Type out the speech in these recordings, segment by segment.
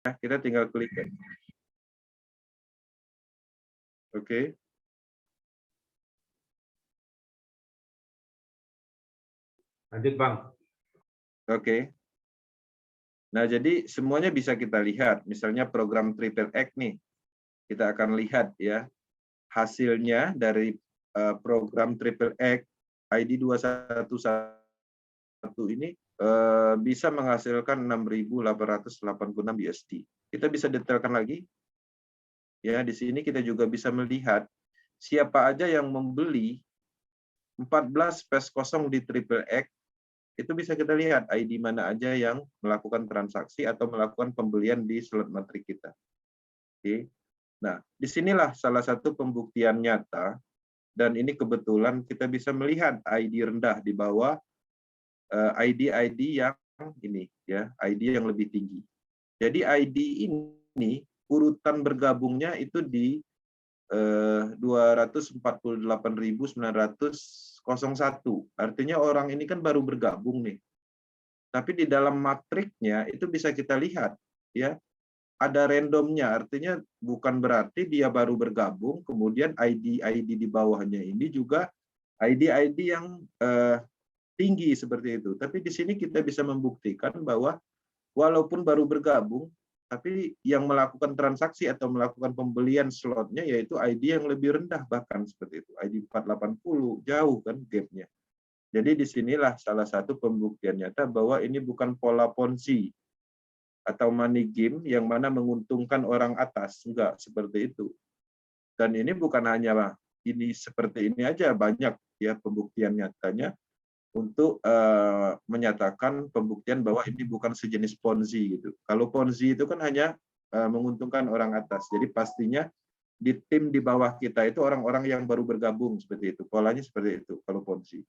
kita tinggal klik. Oke. Lanjut, Bang. Oke. Nah, jadi semuanya bisa kita lihat. Misalnya program Triple X nih. Kita akan lihat ya hasilnya dari program Triple X ID 211 ini bisa menghasilkan 6.886 USD. Kita bisa detailkan lagi. Ya, di sini kita juga bisa melihat siapa aja yang membeli 14 space kosong di Triple X. Itu bisa kita lihat ID mana aja yang melakukan transaksi atau melakukan pembelian di slot matrik kita. Oke. Nah, disinilah salah satu pembuktian nyata, dan ini kebetulan kita bisa melihat ID rendah di bawah ID-ID yang ini, ya, ID yang lebih tinggi. Jadi ID ini urutan bergabungnya itu di 248.901. Artinya orang ini kan baru bergabung nih. Tapi di dalam matriknya itu bisa kita lihat, ya, ada randomnya. Artinya bukan berarti dia baru bergabung, kemudian ID-ID di bawahnya ini juga ID-ID yang tinggi seperti itu. Tapi di sini kita bisa membuktikan bahwa walaupun baru bergabung, tapi yang melakukan transaksi atau melakukan pembelian slotnya yaitu ID yang lebih rendah, bahkan seperti itu. ID 480, jauh kan gap-nya. Jadi disinilah salah satu pembuktian nyata bahwa ini bukan pola Ponzi atau money game yang mana menguntungkan orang atas. Enggak seperti itu. Dan ini bukan hanya ini seperti ini aja, banyak ya pembuktian nyatanya untuk menyatakan pembuktian bahwa ini bukan sejenis Ponzi gitu. Kalau Ponzi itu kan hanya menguntungkan orang atas. Jadi pastinya di tim di bawah kita itu orang-orang yang baru bergabung seperti itu. Polanya seperti itu kalau Ponzi.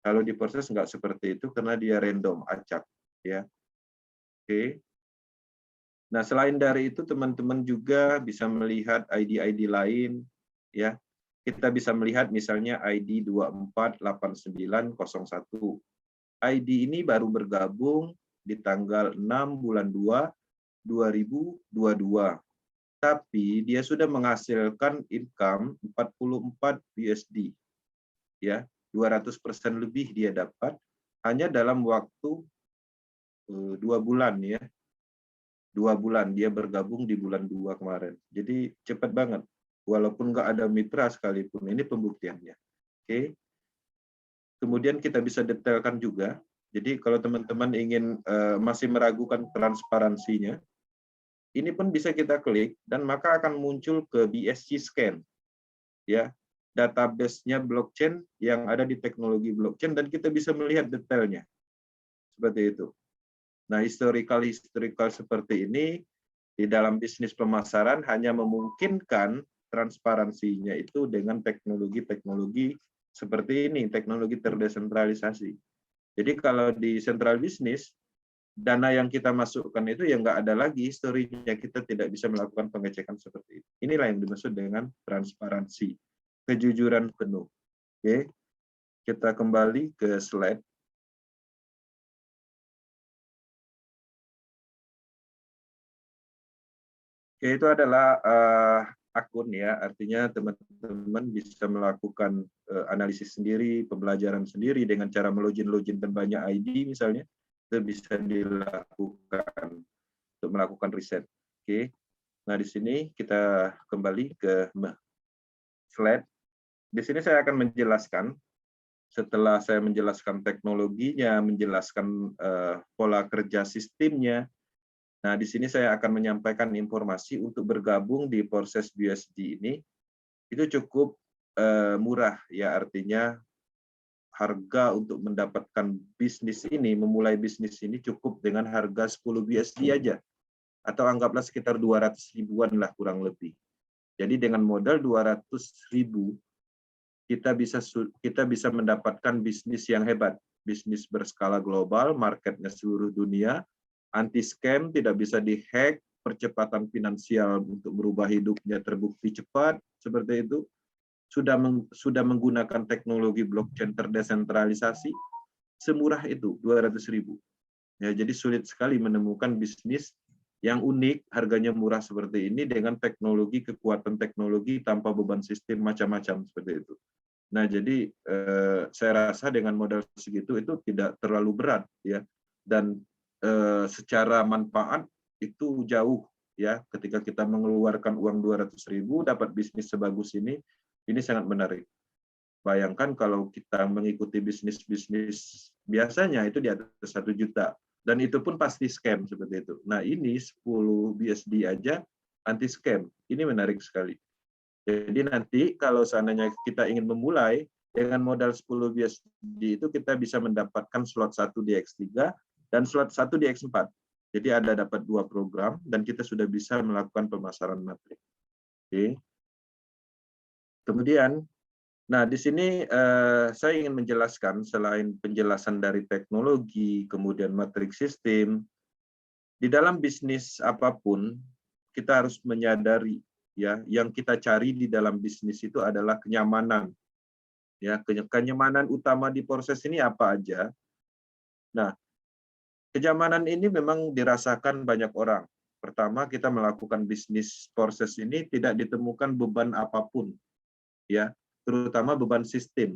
Kalau di proses nggak seperti itu karena dia random, acak, ya. Oke. Nah, selain dari itu teman-teman juga bisa melihat ID-ID lain, ya. Kita bisa melihat misalnya ID 248901. ID ini baru bergabung di tanggal 6 bulan 2, 2022. Tapi dia sudah menghasilkan income 44 USD. Ya, 200% lebih dia dapat hanya dalam waktu 2 bulan ya. 2 bulan dia bergabung di bulan 2 kemarin. Jadi cepat banget. Walaupun nggak ada mitra sekalipun, ini pembuktiannya. Oke. Kemudian kita bisa detailkan juga. Jadi kalau teman-teman ingin masih meragukan transparansinya, ini pun bisa kita klik dan maka akan muncul ke BSC Scan, ya, database-nya blockchain yang ada di teknologi blockchain dan kita bisa melihat detailnya seperti itu. Nah, historical seperti ini di dalam bisnis pemasaran hanya memungkinkan transparansinya itu dengan teknologi-teknologi seperti ini, teknologi terdesentralisasi. Jadi kalau di central business, dana yang kita masukkan itu yang nggak ada lagi historinya, kita tidak bisa melakukan pengecekan seperti itu. Inilah yang dimaksud dengan transparansi, kejujuran penuh. Oke, kita kembali ke slide. Oke, itu adalah akun ya, artinya teman-teman bisa melakukan analisis sendiri, pembelajaran sendiri dengan cara melogin dan banyak ID misalnya, itu bisa dilakukan untuk melakukan riset. Oke, nah di sini kita kembali ke slide. Di sini saya akan menjelaskan, setelah saya menjelaskan teknologinya, menjelaskan pola kerja sistemnya. Nah, di sini saya akan menyampaikan informasi untuk bergabung di proses BUSD ini. Itu cukup murah, ya, artinya harga untuk mendapatkan bisnis ini, memulai bisnis ini cukup dengan harga 10 BUSD aja. Atau anggaplah sekitar 200 ribuan lah kurang lebih. Jadi dengan modal 200 ribu, kita bisa mendapatkan bisnis yang hebat. Bisnis berskala global, marketnya seluruh dunia, anti-scam, tidak bisa dihack, percepatan finansial untuk merubah hidupnya terbukti cepat, seperti itu. Sudah menggunakan teknologi blockchain terdesentralisasi, semurah itu 200 ribu. Ya, jadi sulit sekali menemukan bisnis yang unik, harganya murah seperti ini dengan teknologi, kekuatan teknologi tanpa beban sistem macam-macam seperti itu. Nah, jadi saya rasa dengan modal segitu itu tidak terlalu berat ya, dan secara manfaat itu jauh ya, ketika kita mengeluarkan uang 200.000 dapat bisnis sebagus ini sangat menarik. Bayangkan kalau kita mengikuti bisnis-bisnis biasanya itu di atas 1 juta. Dan itu pun pasti scam seperti itu. Nah, ini 10 BSD aja anti scam. Ini menarik sekali. Jadi nanti kalau seandainya kita ingin memulai dengan modal 10 BSD itu kita bisa mendapatkan slot 1 di X3 dan slot 1 di X4. Jadi ada dapat 2 program dan kita sudah bisa melakukan pemasaran matrik. Oke. Kemudian, nah di sini saya ingin menjelaskan selain penjelasan dari teknologi, kemudian matrik sistem, di dalam bisnis apapun kita harus menyadari ya, yang kita cari di dalam bisnis itu adalah kenyamanan. Ya, kenyamanan utama di proses ini apa aja? Nah, kenyamanan ini memang dirasakan banyak orang. Pertama, kita melakukan bisnis proses ini tidak ditemukan beban apapun, ya, terutama beban sistem.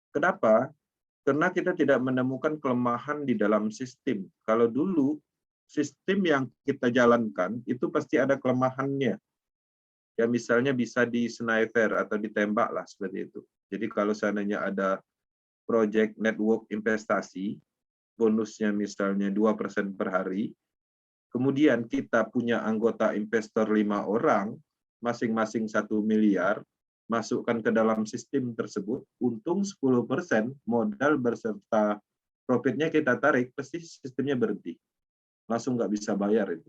Kenapa? Karena kita tidak menemukan kelemahan di dalam sistem. Kalau dulu sistem yang kita jalankan itu pasti ada kelemahannya. Ya misalnya bisa di sniper atau ditembak lah seperti itu. Jadi kalau seandainya ada project network investasi, bonusnya misalnya 2% per hari, kemudian kita punya anggota investor 5 orang, masing-masing 1 miliar, masukkan ke dalam sistem tersebut, untung 10%, modal beserta profitnya kita tarik, pasti sistemnya berhenti. Langsung nggak bisa bayar itu.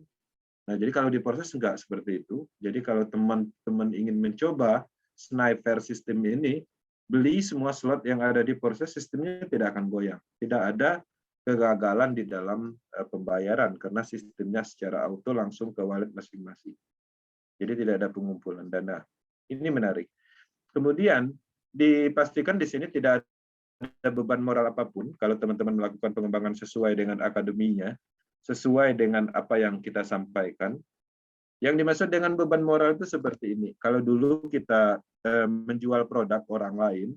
Nah, jadi kalau di proses enggak seperti itu. Jadi kalau teman-teman ingin mencoba sniper sistem ini, beli semua slot yang ada di proses, sistemnya tidak akan goyang. Tidak ada kegagalan di dalam pembayaran karena sistemnya secara auto langsung ke wallet masing-masing. Jadi tidak ada pengumpulan dana. Ini menarik. Kemudian dipastikan di sini tidak ada beban moral apapun kalau teman-teman melakukan pengembangan sesuai dengan akademinya, sesuai dengan apa yang kita sampaikan. Yang dimaksud dengan beban moral itu seperti ini. Kalau dulu kita menjual produk orang lain,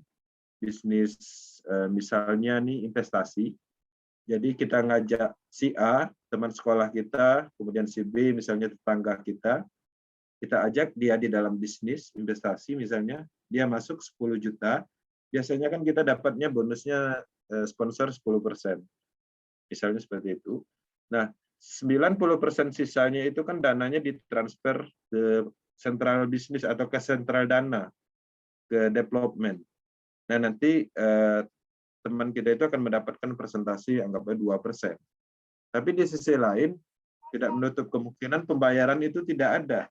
bisnis misalnya nih investasi, jadi kita ngajak si A, teman sekolah kita, kemudian si B misalnya tetangga kita ajak dia di dalam bisnis investasi misalnya, dia masuk 10 juta, biasanya kan kita dapatnya bonusnya sponsor 10%. Misalnya seperti itu. Nah, 90% sisanya itu kan dananya ditransfer ke sentral bisnis atau ke sentral dana, ke development. Nah, nanti teman kita itu akan mendapatkan presentasi anggapnya 2%. Tapi di sisi lain, tidak menutup kemungkinan pembayaran itu tidak ada.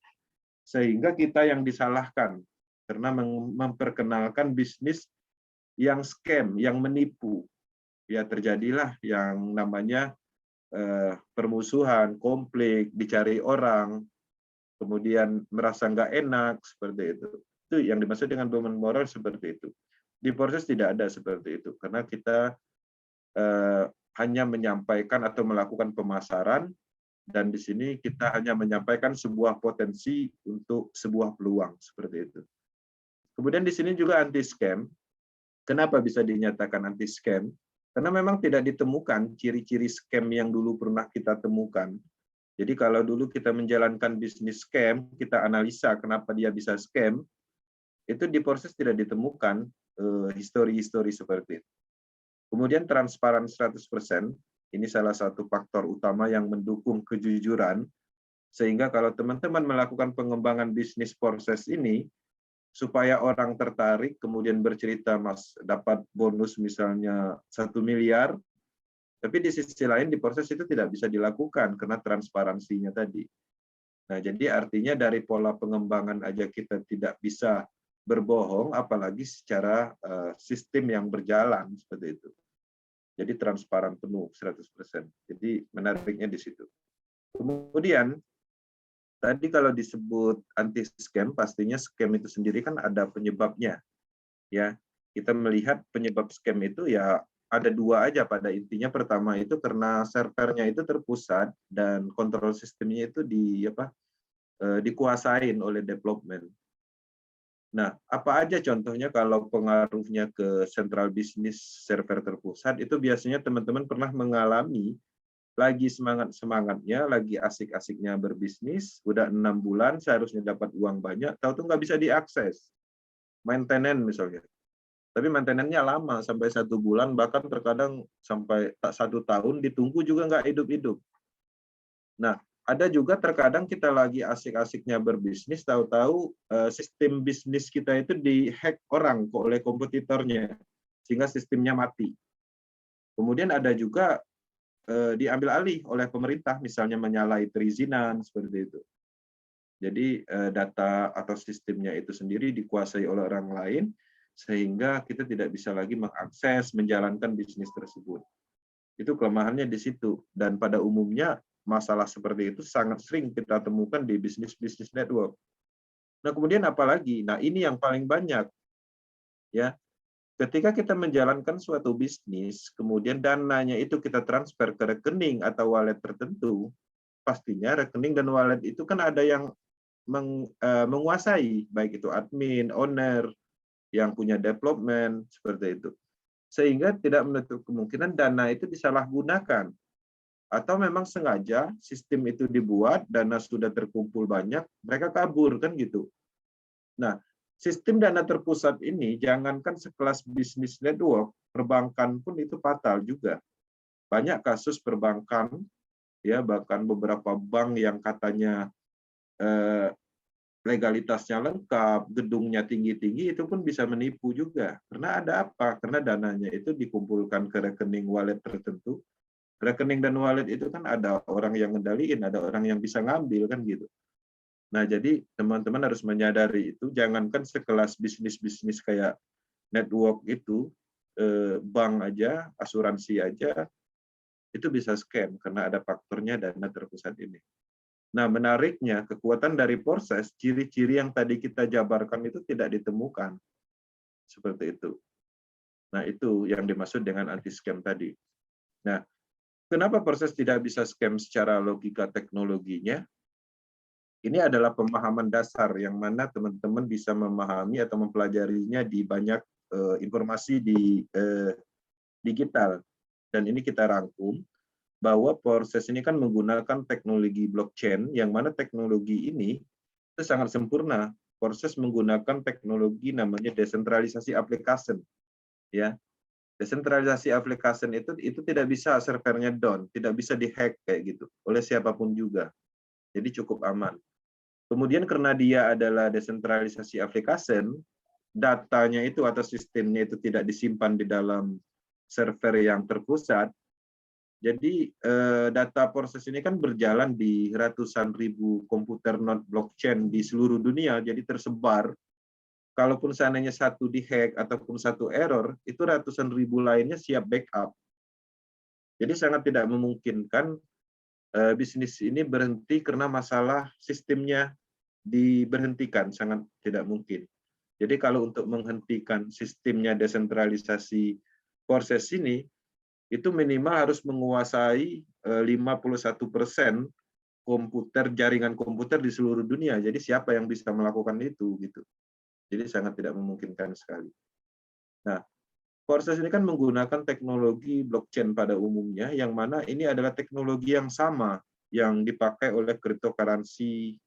Sehingga kita yang disalahkan karena memperkenalkan bisnis yang scam, yang menipu. Ya terjadilah yang namanya permusuhan, konflik, dicari orang, kemudian merasa nggak enak, seperti itu. Itu yang dimaksud dengan beban moral seperti itu. Di proses tidak ada seperti itu, karena kita hanya menyampaikan atau melakukan pemasaran, dan di sini kita hanya menyampaikan sebuah potensi untuk sebuah peluang, seperti itu. Kemudian di sini juga anti-scam. Kenapa bisa dinyatakan anti-scam? Karena memang tidak ditemukan ciri-ciri scam yang dulu pernah kita temukan. Jadi kalau dulu kita menjalankan bisnis scam, kita analisa kenapa dia bisa scam, itu di proses tidak ditemukan histori-histori seperti itu. Kemudian transparan 100%, ini salah satu faktor utama yang mendukung kejujuran, sehingga kalau teman-teman melakukan pengembangan bisnis proses ini, supaya orang tertarik, kemudian bercerita, Mas, dapat bonus misalnya 1 miliar, tapi di sisi lain di proses itu tidak bisa dilakukan karena transparansinya tadi. Nah, jadi artinya dari pola pengembangan aja kita tidak bisa berbohong, apalagi secara sistem yang berjalan seperti itu. Jadi transparan penuh 100%. Jadi menariknya di situ. Kemudian tadi kalau disebut anti scam, pastinya scam itu sendiri kan ada penyebabnya. Ya, kita melihat penyebab scam itu ya ada dua aja pada intinya. Pertama itu karena servernya itu terpusat dan kontrol sistemnya itu dikuasain oleh development. Nah, apa aja contohnya kalau pengaruhnya ke central business server terpusat, itu biasanya teman-teman pernah mengalami lagi semangat-semangatnya, lagi asik-asiknya berbisnis, udah 6 bulan seharusnya dapat uang banyak, tahu tuh nggak bisa diakses. Maintenance misalnya. Tapi maintenance-nya lama, sampai 1 bulan, bahkan terkadang sampai 1 tahun ditunggu juga nggak hidup-hidup. Nah, ada juga terkadang kita lagi asik-asiknya berbisnis, tahu-tahu sistem bisnis kita itu dihack orang oleh kompetitornya, sehingga sistemnya mati. Kemudian ada juga diambil alih oleh pemerintah, misalnya menyalahi perizinan, seperti itu. Jadi data atau sistemnya itu sendiri dikuasai oleh orang lain, sehingga kita tidak bisa lagi mengakses, menjalankan bisnis tersebut. Itu kelemahannya di situ. Dan pada umumnya masalah seperti itu sangat sering kita temukan di bisnis-bisnis network. Nah, kemudian apalagi? Nah, ini yang paling banyak. Ya, ketika kita menjalankan suatu bisnis, kemudian dananya itu kita transfer ke rekening atau wallet tertentu, pastinya rekening dan wallet itu kan ada yang menguasai, baik itu admin, owner, yang punya development, seperti itu. Sehingga tidak menutup kemungkinan dana itu disalahgunakan. Atau memang sengaja sistem itu dibuat, dana sudah terkumpul banyak, mereka kabur, kan gitu. Nah, sistem dana terpusat ini, jangankan sekelas bisnis network, perbankan pun itu fatal juga. Banyak kasus perbankan, ya bahkan beberapa bank yang katanya legalitasnya lengkap, gedungnya tinggi-tinggi, itu pun bisa menipu juga. Karena ada apa? Karena dananya itu dikumpulkan ke rekening wallet tertentu. Rekening dan wallet itu kan ada orang yang ngendaliin, ada orang yang bisa ngambil, kan gitu. Nah, jadi teman-teman harus menyadari itu, jangankan sekelas bisnis-bisnis kayak network itu, bank aja, asuransi aja, itu bisa scam karena ada faktornya dana terpusat ini. Nah, menariknya, kekuatan dari proses, ciri-ciri yang tadi kita jabarkan itu tidak ditemukan. Seperti itu. Nah, itu yang dimaksud dengan anti-scam tadi. Nah, kenapa proses tidak bisa scam secara logika teknologinya? Ini adalah pemahaman dasar yang mana teman-teman bisa memahami atau mempelajarinya di banyak informasi di digital. Dan ini kita rangkum bahwa proses ini kan menggunakan teknologi blockchain, yang mana teknologi ini itu sangat sempurna. Proses menggunakan teknologi namanya desentralisasi application. Ya, desentralisasi application itu tidak bisa servernya down, tidak bisa dihack kayak gitu oleh siapapun juga. Jadi cukup aman. Kemudian karena dia adalah desentralisasi application, datanya itu atau sistemnya itu tidak disimpan di dalam server yang terpusat. Jadi data proses ini kan berjalan di ratusan ribu komputer node blockchain di seluruh dunia, jadi tersebar. Kalaupun seandainya satu dihack ataupun satu error, itu ratusan ribu lainnya siap backup. Jadi sangat tidak memungkinkan bisnis ini berhenti karena masalah sistemnya diberhentikan, sangat tidak mungkin. Jadi kalau untuk menghentikan sistemnya desentralisasi proses ini, itu minimal harus menguasai 51% komputer, jaringan komputer di seluruh dunia. Jadi siapa yang bisa melakukan itu gitu. Jadi sangat tidak memungkinkan sekali. Nah, proses ini kan menggunakan teknologi blockchain pada umumnya, yang mana ini adalah teknologi yang sama yang dipakai oleh cryptocurrency,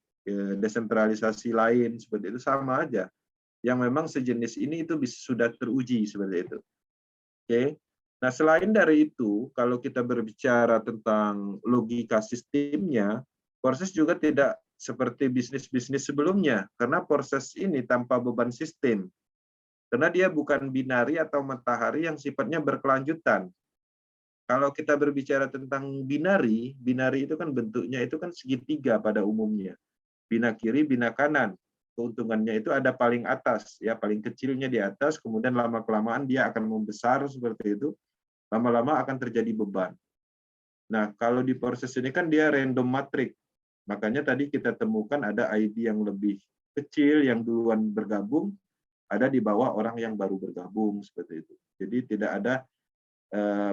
desentralisasi lain, seperti itu sama aja. Yang memang sejenis ini itu sudah teruji seperti itu. Oke. Nah, selain dari itu, kalau kita berbicara tentang logika sistemnya, proses juga tidak seperti bisnis-bisnis sebelumnya, karena proses ini tanpa beban sistem. Karena dia bukan binari atau matahari yang sifatnya berkelanjutan. Kalau kita berbicara tentang binari, binari itu kan bentuknya itu kan segitiga pada umumnya. Bina kiri, bina kanan. Keuntungannya itu ada paling atas, ya paling kecilnya di atas, kemudian lama-kelamaan dia akan membesar seperti itu, lama-lama akan terjadi beban. Nah, kalau di proses ini kan dia random matrix. Makanya tadi kita temukan ada ID yang lebih kecil, yang duluan bergabung, ada di bawah orang yang baru bergabung, seperti itu. Jadi tidak ada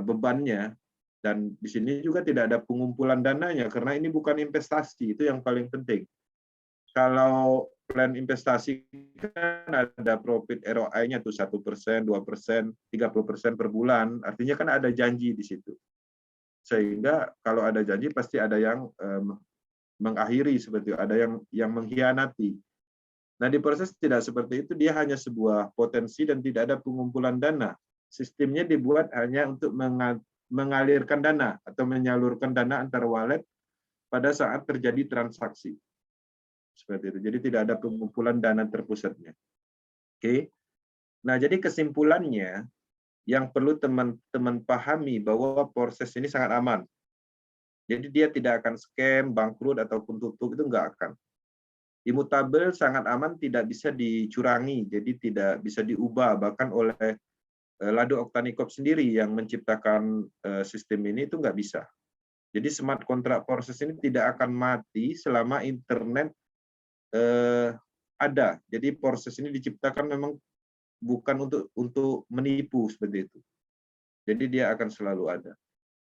bebannya, dan di sini juga tidak ada pengumpulan dananya karena ini bukan investasi, itu yang paling penting. Kalau plan investasi kan ada profit ROI-nya tuh 1%, 2%, 30% per bulan, artinya kan ada janji di situ. Sehingga kalau ada janji pasti ada yang mengakhiri, seperti itu, ada yang mengkhianati. Nah, di proses tidak seperti itu, dia hanya sebuah potensi dan tidak ada pengumpulan dana. Sistemnya dibuat hanya untuk mengalirkan dana atau menyalurkan dana antar wallet pada saat terjadi transaksi. Seperti itu. Jadi tidak ada pengumpulan dana terpusatnya. Oke. Nah, jadi kesimpulannya yang perlu teman-teman pahami bahwa proses ini sangat aman. Jadi dia tidak akan scam, bangkrut ataupun tutup, itu enggak akan. Immutable sangat aman, tidak bisa dicurangi, jadi tidak bisa diubah bahkan oleh Lado Oktanikop sendiri yang menciptakan sistem ini, itu nggak bisa. Jadi smart contract proses ini tidak akan mati selama internet ada. Jadi proses ini diciptakan memang bukan untuk menipu seperti itu. Jadi dia akan selalu ada.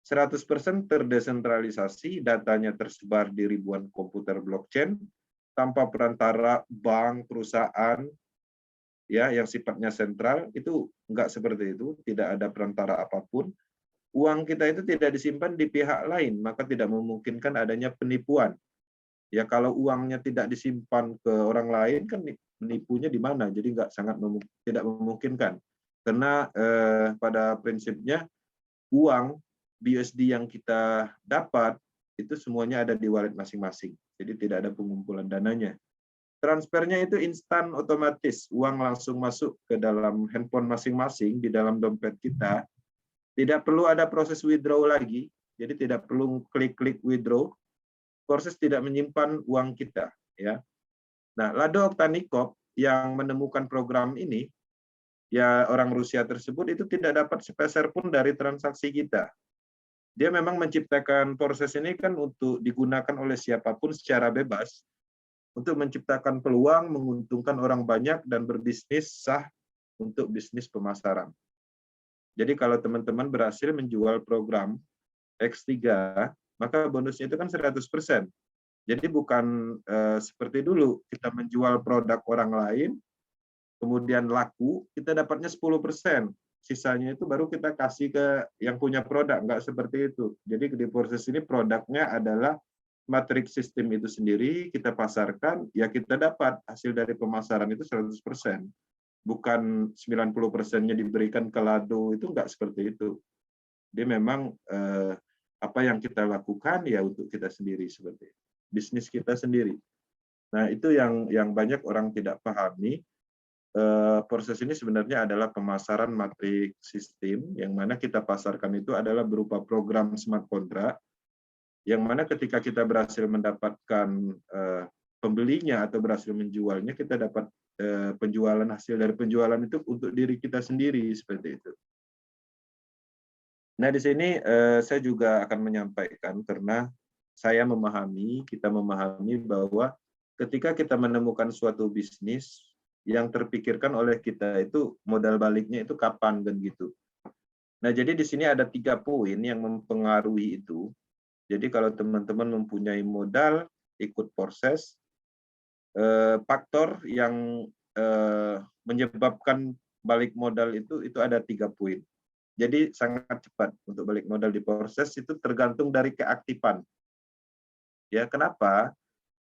100% terdesentralisasi, datanya tersebar di ribuan komputer blockchain tanpa perantara bank, perusahaan, ya yang sifatnya sentral, itu enggak seperti itu, tidak ada perantara apapun. Uang kita itu tidak disimpan di pihak lain, maka tidak memungkinkan adanya penipuan. Ya kalau uangnya tidak disimpan ke orang lain, kan menipunya di mana? Jadi tidak memungkinkan. Karena pada prinsipnya uang BUSD yang kita dapat itu semuanya ada di wallet masing-masing. Jadi tidak ada pengumpulan dananya. Transfernya itu instan, otomatis. Uang langsung masuk ke dalam handphone masing-masing, di dalam dompet kita. Tidak perlu ada proses withdraw lagi. Jadi tidak perlu klik-klik withdraw. Proses tidak menyimpan uang kita. Ya. Nah, Lado Oktanikop yang menemukan program ini, ya orang Rusia tersebut itu tidak dapat sepeser pun dari transaksi kita. Dia memang menciptakan proses ini kan untuk digunakan oleh siapapun secara bebas, untuk menciptakan peluang, menguntungkan orang banyak, dan berbisnis sah untuk bisnis pemasaran. Jadi kalau teman-teman berhasil menjual program X3, maka bonusnya itu kan 100%. Jadi bukan seperti dulu, kita menjual produk orang lain, kemudian laku, kita dapatnya 10%. Sisanya itu baru kita kasih ke yang punya produk, nggak seperti itu. Jadi di proses ini produknya adalah matriks sistem itu sendiri, kita pasarkan, ya kita dapat hasil dari pemasaran itu 100%. Bukan 90%-nya diberikan ke Lado, itu nggak seperti itu. Dia memang apa yang kita lakukan ya untuk kita sendiri, seperti itu. Bisnis kita sendiri. Nah, itu yang banyak orang tidak pahami. Proses ini sebenarnya adalah pemasaran matriks sistem, yang mana kita pasarkan itu adalah berupa program smart contract, yang mana ketika kita berhasil mendapatkan pembelinya atau berhasil menjualnya, kita dapat penjualan, hasil dari penjualan itu untuk diri kita sendiri, seperti itu. Nah, di sini saya juga akan menyampaikan, karena saya memahami, kita memahami bahwa ketika kita menemukan suatu bisnis, yang terpikirkan oleh kita itu modal baliknya itu kapan, dan gitu. Nah, jadi di sini ada 3 poin yang mempengaruhi itu. Jadi kalau teman-teman mempunyai modal, ikut proses, faktor yang menyebabkan balik modal itu ada 3 poin. Jadi sangat cepat untuk balik modal di proses itu tergantung dari keaktifan. Ya, kenapa?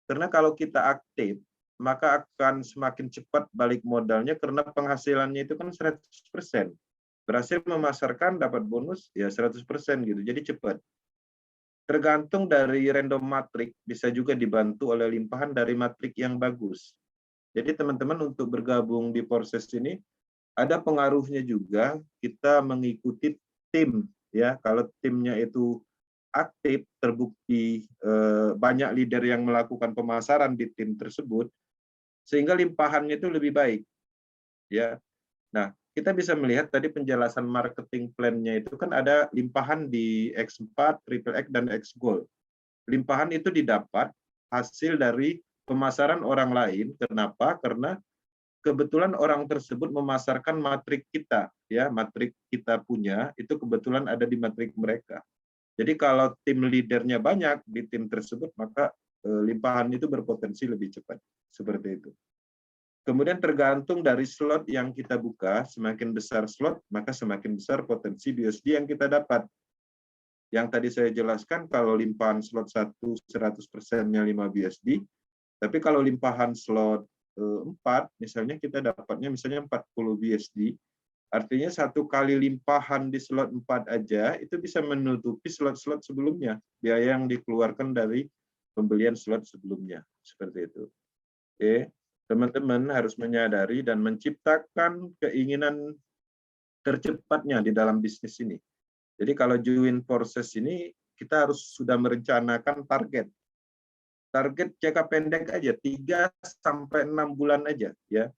Karena kalau kita aktif, maka akan semakin cepat balik modalnya karena penghasilannya itu kan 100%. Berhasil memasarkan dapat bonus ya 100% gitu. Jadi cepat. Tergantung dari random matrik, bisa juga dibantu oleh limpahan dari matrik yang bagus. Jadi teman-teman untuk bergabung di proses ini ada pengaruhnya juga kita mengikuti tim, ya. Kalau timnya itu aktif, terbukti banyak leader yang melakukan pemasaran di tim tersebut, sehingga limpahannya itu lebih baik, ya. Nah, kita bisa melihat tadi penjelasan marketing plan-nya itu kan ada limpahan di X4, Triple X, dan X Gold. Limpahan itu didapat hasil dari pemasaran orang lain. Kenapa? Karena kebetulan orang tersebut memasarkan matrik kita, ya, matrik kita punya itu kebetulan ada di matrik mereka. Jadi kalau tim leadernya banyak di tim tersebut, maka limpahan itu berpotensi lebih cepat, seperti itu. Kemudian tergantung dari slot yang kita buka, semakin besar slot, maka semakin besar potensi BUSD yang kita dapat. Yang tadi saya jelaskan, kalau limpahan slot 1 100%-nya 5 BUSD, tapi kalau limpahan slot 4, misalnya kita dapatnya misalnya 40 BUSD, artinya satu kali limpahan di slot 4 aja, itu bisa menutupi slot-slot sebelumnya, biaya yang dikeluarkan dari pembelian slot sebelumnya. Seperti itu. Oke. Teman-teman harus menyadari dan menciptakan keinginan tercepatnya di dalam bisnis ini. Jadi kalau join proses ini, kita harus sudah merencanakan target. Target jangka pendek aja, 3-6 bulan aja, ya.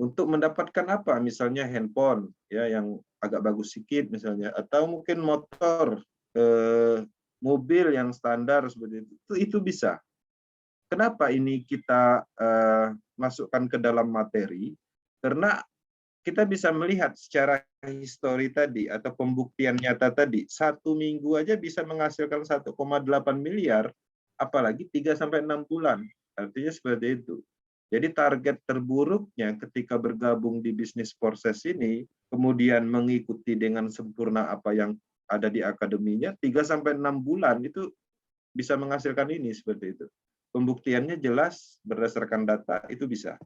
Untuk mendapatkan apa? Misalnya handphone, ya, yang agak bagus sedikit misalnya, atau mungkin motor, mobil yang standar seperti itu bisa. Kenapa ini kita masukkan ke dalam materi? Karena kita bisa melihat secara histori tadi atau pembuktian nyata tadi, 1 minggu aja bisa menghasilkan 1,8 miliar, apalagi 3-6 bulan. Artinya seperti itu. Jadi target terburuknya ketika bergabung di bisnis proses ini, kemudian mengikuti dengan sempurna apa yang ada di akademinya, 3-6 bulan itu bisa menghasilkan ini seperti itu. Pembuktiannya jelas berdasarkan data, itu bisa.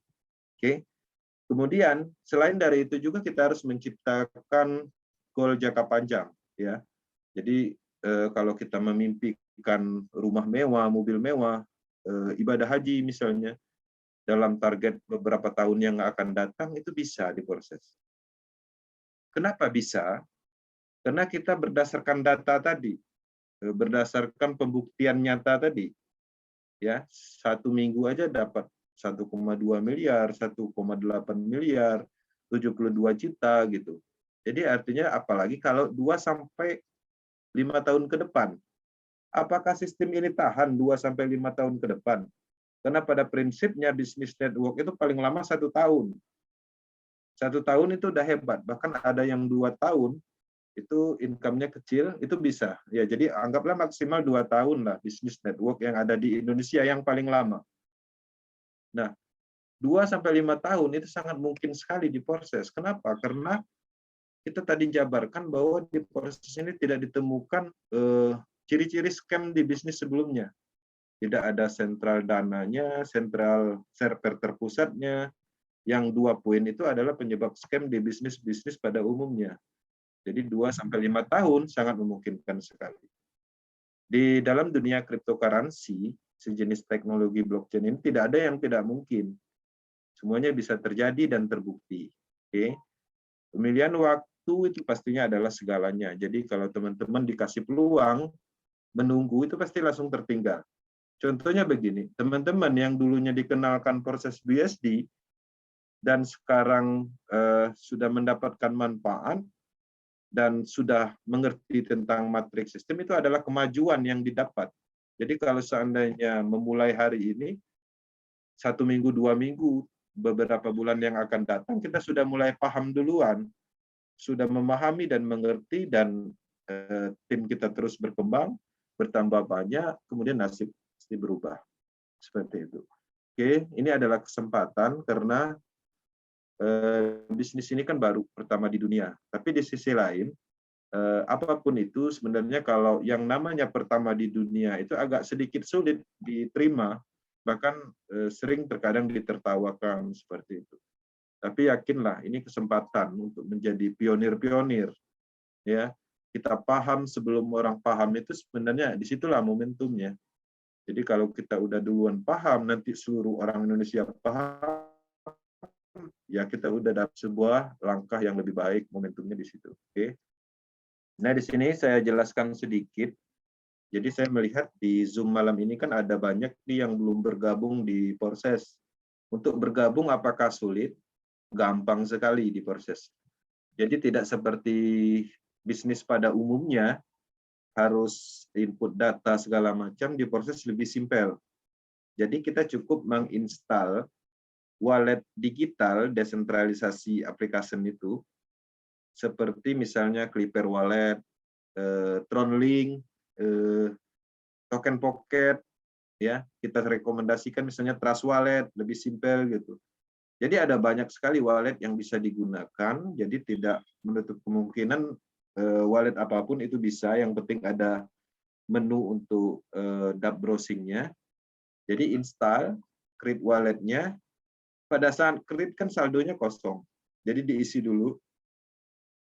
Oke. Kemudian selain dari itu juga kita harus menciptakan goal jangka panjang, ya. Jadi kalau kita memimpikan rumah mewah, mobil mewah, ibadah haji misalnya, dalam target beberapa tahun yang akan datang itu bisa diproses. Kenapa bisa? Karena kita berdasarkan data tadi, berdasarkan pembuktian nyata tadi. Ya, 1 minggu aja dapat 1,2 miliar, 1,8 miliar, 72 juta gitu. Jadi artinya apalagi kalau 2-5 tahun ke depan. Apakah sistem ini tahan 2-5 tahun ke depan? Karena pada prinsipnya bisnis network itu paling lama 1 tahun. 1 tahun itu udah hebat. Bahkan ada yang 2 tahun itu income-nya kecil, itu bisa. Ya, jadi anggaplah maksimal 2 tahun lah bisnis network yang ada di Indonesia yang paling lama. Nah, 2-5 tahun itu sangat mungkin sekali diproses. Kenapa? Karena kita tadi jabarkan bahwa di proses ini tidak ditemukan ciri-ciri scam di bisnis sebelumnya. Tidak ada sentral dananya, sentral server terpusatnya. Yang 2 poin itu adalah penyebab scam di bisnis-bisnis pada umumnya. Jadi 2-5 tahun sangat memungkinkan sekali. Di dalam dunia cryptocurrency, sejenis teknologi blockchain ini tidak ada yang tidak mungkin. Semuanya bisa terjadi dan terbukti. Oke. Pemilihan waktu itu pastinya adalah segalanya. Jadi kalau teman-teman dikasih peluang, menunggu itu pasti langsung tertinggal. Contohnya begini, teman-teman yang dulunya dikenalkan proses BUSD dan sekarang sudah mendapatkan manfaat, dan sudah mengerti tentang matriks sistem, itu adalah kemajuan yang didapat. Jadi kalau seandainya memulai hari ini, 1 minggu, 2 minggu, beberapa bulan yang akan datang, kita sudah mulai paham duluan, sudah memahami dan mengerti, dan tim kita terus berkembang, bertambah banyak, kemudian nasib pasti berubah. Seperti itu. Oke, ini adalah kesempatan karena bisnis ini kan baru pertama di dunia. Tapi di sisi lain, apapun itu sebenarnya kalau yang namanya pertama di dunia itu agak sedikit sulit diterima, bahkan sering terkadang ditertawakan seperti itu. Tapi yakinlah ini kesempatan untuk menjadi pionir-pionir. Ya, kita paham sebelum orang paham itu sebenarnya disitulah momentumnya. Jadi kalau kita udah duluan paham, nanti seluruh orang Indonesia paham, ya kita udah dapat sebuah langkah yang lebih baik, momentumnya di situ. Oke. Nah, di sini saya jelaskan sedikit. Jadi saya melihat di Zoom malam ini kan ada banyak nih yang belum bergabung di proses. Untuk bergabung apakah sulit? Gampang sekali di proses. Jadi tidak seperti bisnis pada umumnya, harus input data segala macam, di proses lebih simpel. Jadi kita cukup menginstal wallet digital desentralisasi aplikasi itu, seperti misalnya Clipper Wallet, Tronlink, Token Pocket, ya kita rekomendasikan misalnya Trust Wallet, lebih simpel gitu. Jadi ada banyak sekali wallet yang bisa digunakan, jadi tidak menutup kemungkinan wallet apapun itu bisa, yang penting ada menu untuk dApp browsing-nya. Jadi install Crypt wallet-nya, pada saat Crypt kan saldonya kosong, jadi diisi dulu.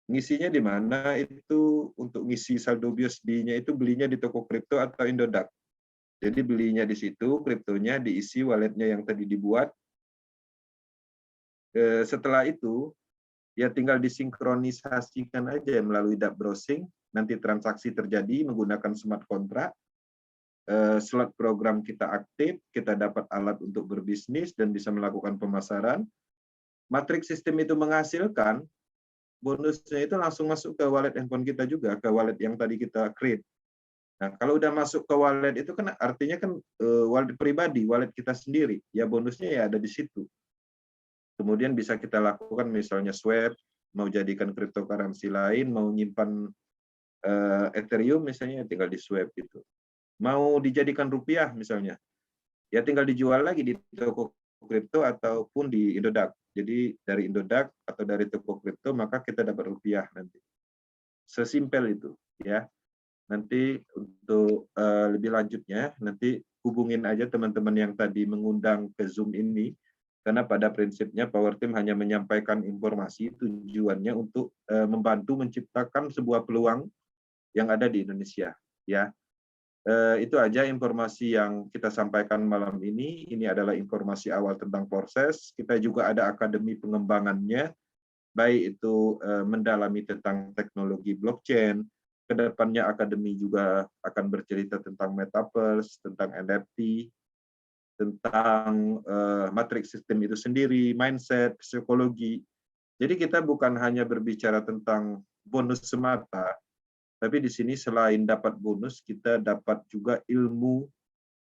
Ngisinya di mana itu, untuk ngisi saldo BUSD-nya itu belinya di toko kripto atau Indodax. Jadi belinya di situ, kriptonya diisi walletnya yang tadi dibuat. Setelah itu, ya tinggal disinkronisasikan aja melalui dApp browsing, nanti transaksi terjadi menggunakan smart contract, slot program kita aktif, kita dapat alat untuk berbisnis dan bisa melakukan pemasaran. Matriks sistem itu menghasilkan, bonusnya itu langsung masuk ke wallet handphone kita juga, ke wallet yang tadi kita create. Nah, kalau udah masuk ke wallet itu kan artinya kan wallet pribadi, wallet kita sendiri, ya bonusnya ya ada di situ. Kemudian bisa kita lakukan misalnya swap, mau jadikan cryptocurrency lain, mau nyimpan Ethereum misalnya, tinggal di swap gitu. Mau dijadikan rupiah misalnya, ya tinggal dijual lagi di toko kripto ataupun di Indodax. Jadi dari Indodax atau dari toko kripto maka kita dapat rupiah nanti. Sesimpel itu ya. Nanti untuk lebih lanjutnya nanti hubungin aja teman-teman yang tadi mengundang ke Zoom ini, karena pada prinsipnya Power Team hanya menyampaikan informasi, tujuannya untuk membantu menciptakan sebuah peluang yang ada di Indonesia ya. Itu aja informasi yang kita sampaikan malam ini. Ini adalah informasi awal tentang proses. Kita juga ada akademi pengembangannya, baik itu mendalami tentang teknologi blockchain. Kedepannya akademi juga akan bercerita tentang metaverse, tentang NFT, tentang matriks sistem itu sendiri, mindset, psikologi. Jadi kita bukan hanya berbicara tentang bonus semata, tapi di sini selain dapat bonus, kita dapat juga ilmu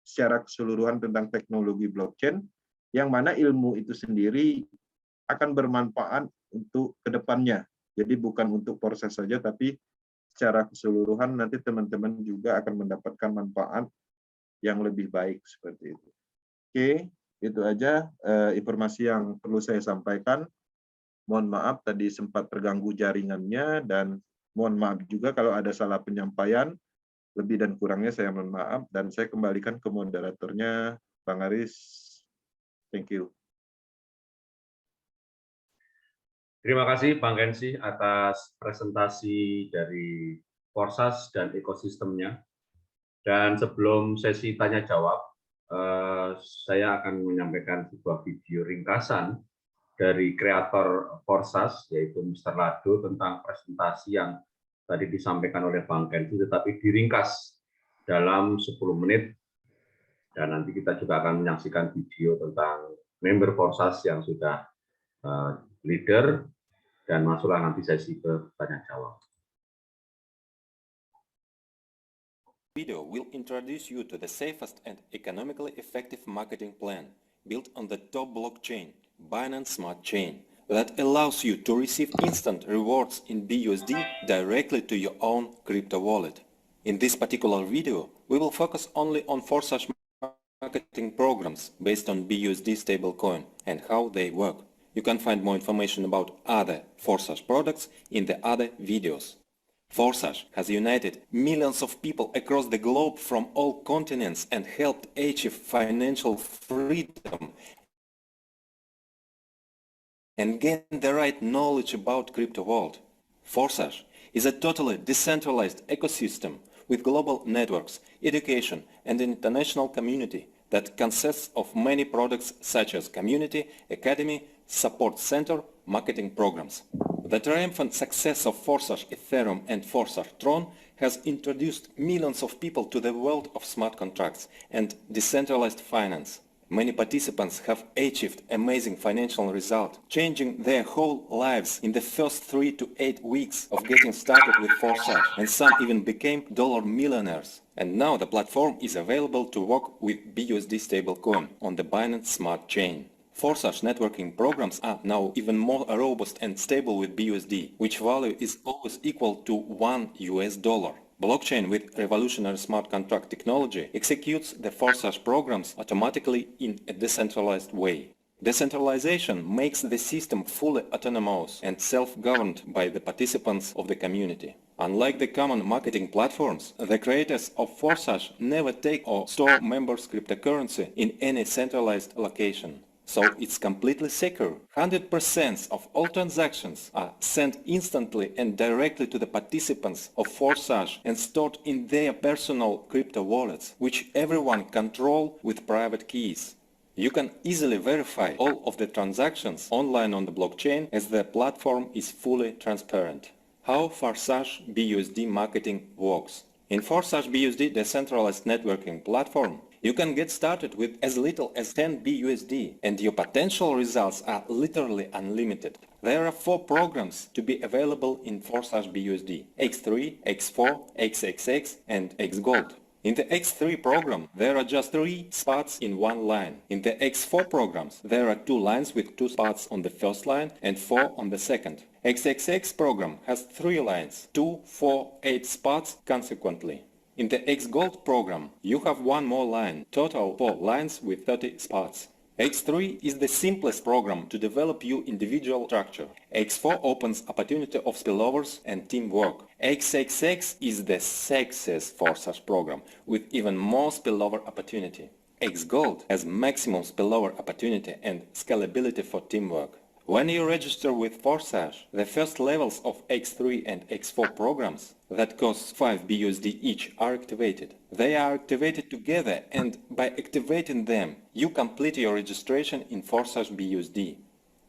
secara keseluruhan tentang teknologi blockchain, yang mana ilmu itu sendiri akan bermanfaat untuk kedepannya. Jadi bukan untuk proses saja, tapi secara keseluruhan nanti teman-teman juga akan mendapatkan manfaat yang lebih baik seperti itu. Oke, itu aja informasi yang perlu saya sampaikan. Mohon maaf tadi sempat terganggu jaringannya, dan mohon maaf juga kalau ada salah penyampaian. Lebih dan kurangnya saya mohon maaf, dan saya kembalikan ke moderatornya, Bang Aris. Thank you. Terima kasih Bang Kensi atas presentasi dari Forsas dan ekosistemnya. Dan sebelum sesi tanya jawab, saya akan menyampaikan sebuah video ringkasan dari kreator Forsas, yaitu Mr. Lado, tentang presentasi yang tadi disampaikan oleh Bang Kensi, tetapi diringkas dalam 10 menit. Dan nanti kita juga akan menyaksikan video tentang member Forsas yang sudah leader, dan masuklah nanti sesi ke tanya jawab. Video will introduce you to the safest and economically effective marketing plan built on the top blockchain, Binance Smart Chain, that allows you to receive instant rewards in BUSD directly to your own crypto wallet. In this particular video, we will focus only on Forsage marketing programs based on BUSD stablecoin and how they work. You can find more information about other Forsage products in the other videos. Forsage has united millions of people across the globe from all continents and helped achieve financial freedom and gain the right knowledge about crypto world. Forsage is a totally decentralized ecosystem with global networks, education and an international community that consists of many products such as community, academy, support center, marketing programs. The triumphant success of Forsage Ethereum and Forsage Tron has introduced millions of people to the world of smart contracts and decentralized finance. Many participants have achieved amazing financial results, changing their whole lives in the first 3 to 8 weeks of getting started with Forsage, and some even became dollar millionaires. And now the platform is available to work with BUSD stablecoin on the Binance Smart Chain. Forsage networking programs are now even more robust and stable with BUSD, which value is always equal to $1. Blockchain with revolutionary smart contract technology executes the Forsage programs automatically in a decentralized way. Decentralization makes the system fully autonomous and self-governed by the participants of the community. Unlike the common marketing platforms, the creators of Forsage never take or store members' cryptocurrency in any centralized location. So it's completely secure. 100% of all transactions are sent instantly and directly to the participants of Forsage and stored in their personal crypto wallets, which everyone controls with private keys. You can easily verify all of the transactions online on the blockchain as the platform is fully transparent. How Forsage BUSD marketing works. In Forsage BUSD decentralized networking platform, you can get started with as little as 10 BUSD and your potential results are literally unlimited. There are 4 programs to be available in Forsage BUSD: X3, X4, XXX and XGold. In the X3 program, there are just 3 spots in one line. In the X4 programs, there are 2 lines with 2 spots on the first line and 4 on the second. XXX program has 3 lines, 2, 4, 8 spots consequently. In the XGold program, you have 1 more line, total 4 lines with 30 spots. X3 is the simplest program to develop your individual structure. X4 opens opportunity of spillovers and teamwork. XXX is the sexiest Forsage program with even more spillover opportunity. XGold has maximum spillover opportunity and scalability for teamwork. When you register with Forsage, the first levels of X3 and X4 programs that cost 5 BUSD each are activated. They are activated together and by activating them, you complete your registration in Forsage BUSD.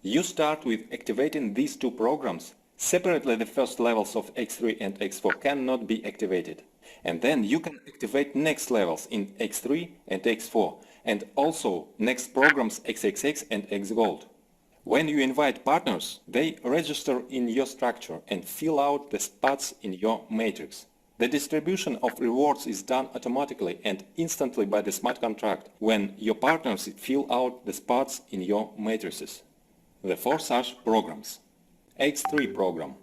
You start with activating these 2 programs. Separately, the first levels of X3 and X4 cannot be activated. And then you can activate next levels in X3 and X4 and also next programs XXX and XGold. When you invite partners, they register in your structure and fill out the spots in your matrix. The distribution of rewards is done automatically and instantly by the smart contract when your partners fill out the spots in your matrices. The Forsage programs. X3 program.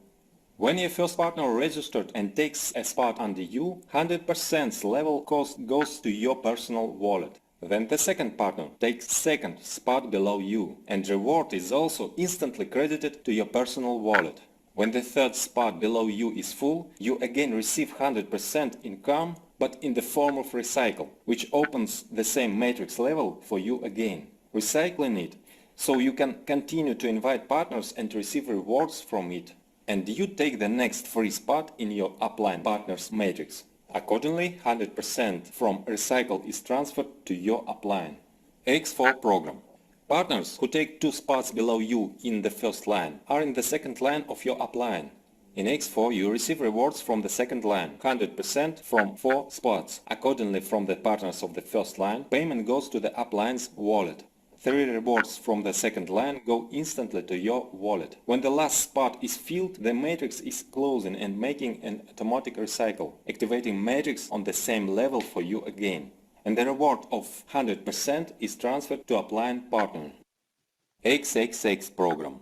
When your first partner registered and takes a spot under you, 100% level cost goes to your personal wallet. Then the second partner takes second spot below you and reward is also instantly credited to your personal wallet. When the third spot below you is full, you again receive 100% income but in the form of recycle, which opens the same matrix level for you again. Recycling it so you can continue to invite partners and receive rewards from it. And you take the next free spot in your upline partners matrix. Accordingly, 100% from recycle is transferred to your upline. X4 program. Partners who take 2 spots below you in the first line are in the second line of your upline. In X4 you receive rewards from the second line, 100% from 4 spots. Accordingly, from the partners of the first line, payment goes to the upline's wallet. 3 rewards from the second line go instantly to your wallet. When the last spot is filled, the matrix is closing and making an automatic recycle, activating matrix on the same level for you again. And the reward of 100% is transferred to upline partner. XXX program.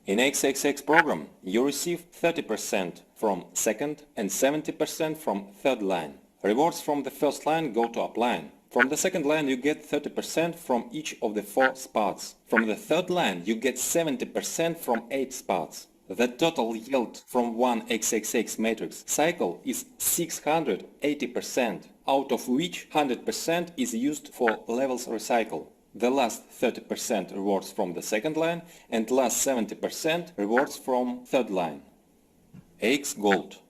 In XXX program, you receive 30% from second and 70% from third line. Rewards from the first line go to upline. From the second line you get 30% from each of the 4 spots. From the third line you get 70% from 8 spots. The total yield from one XXX matrix cycle is 680%, out of which 100% is used for levels recycle. The last 30% rewards from the second line and last 70% rewards from third line. XGold.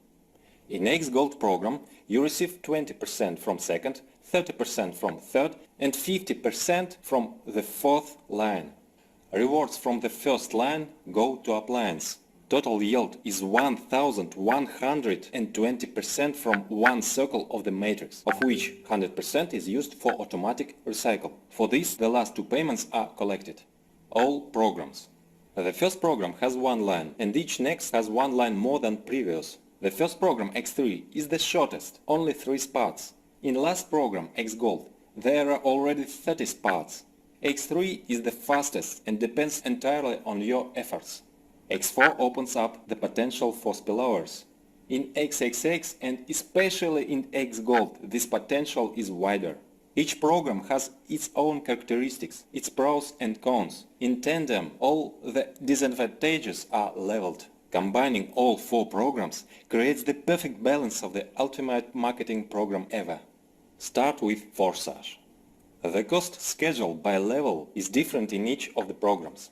In XGold program you receive 20% from second, 30% from third and 50% from the fourth line. Rewards from the first line go to uplines. Total yield is 1120% from one circle of the matrix, of which 100% is used for automatic recycle. For this, the last 2 payments are collected. All programs. The first program has 1 line and each next has 1 line more than previous. The first program X3 is the shortest, only 3 spots. In last program, XGold, there are already 30 spots. X3 is the fastest and depends entirely on your efforts. X4 opens up the potential for spillovers. In XXX and especially in X Gold, this potential is wider. Each program has its own characteristics, its pros and cons. In tandem, all the disadvantages are leveled. Combining all 4 programs creates the perfect balance of the ultimate marketing program ever. Start with Forsage. The cost schedule by level is different in each of the programs.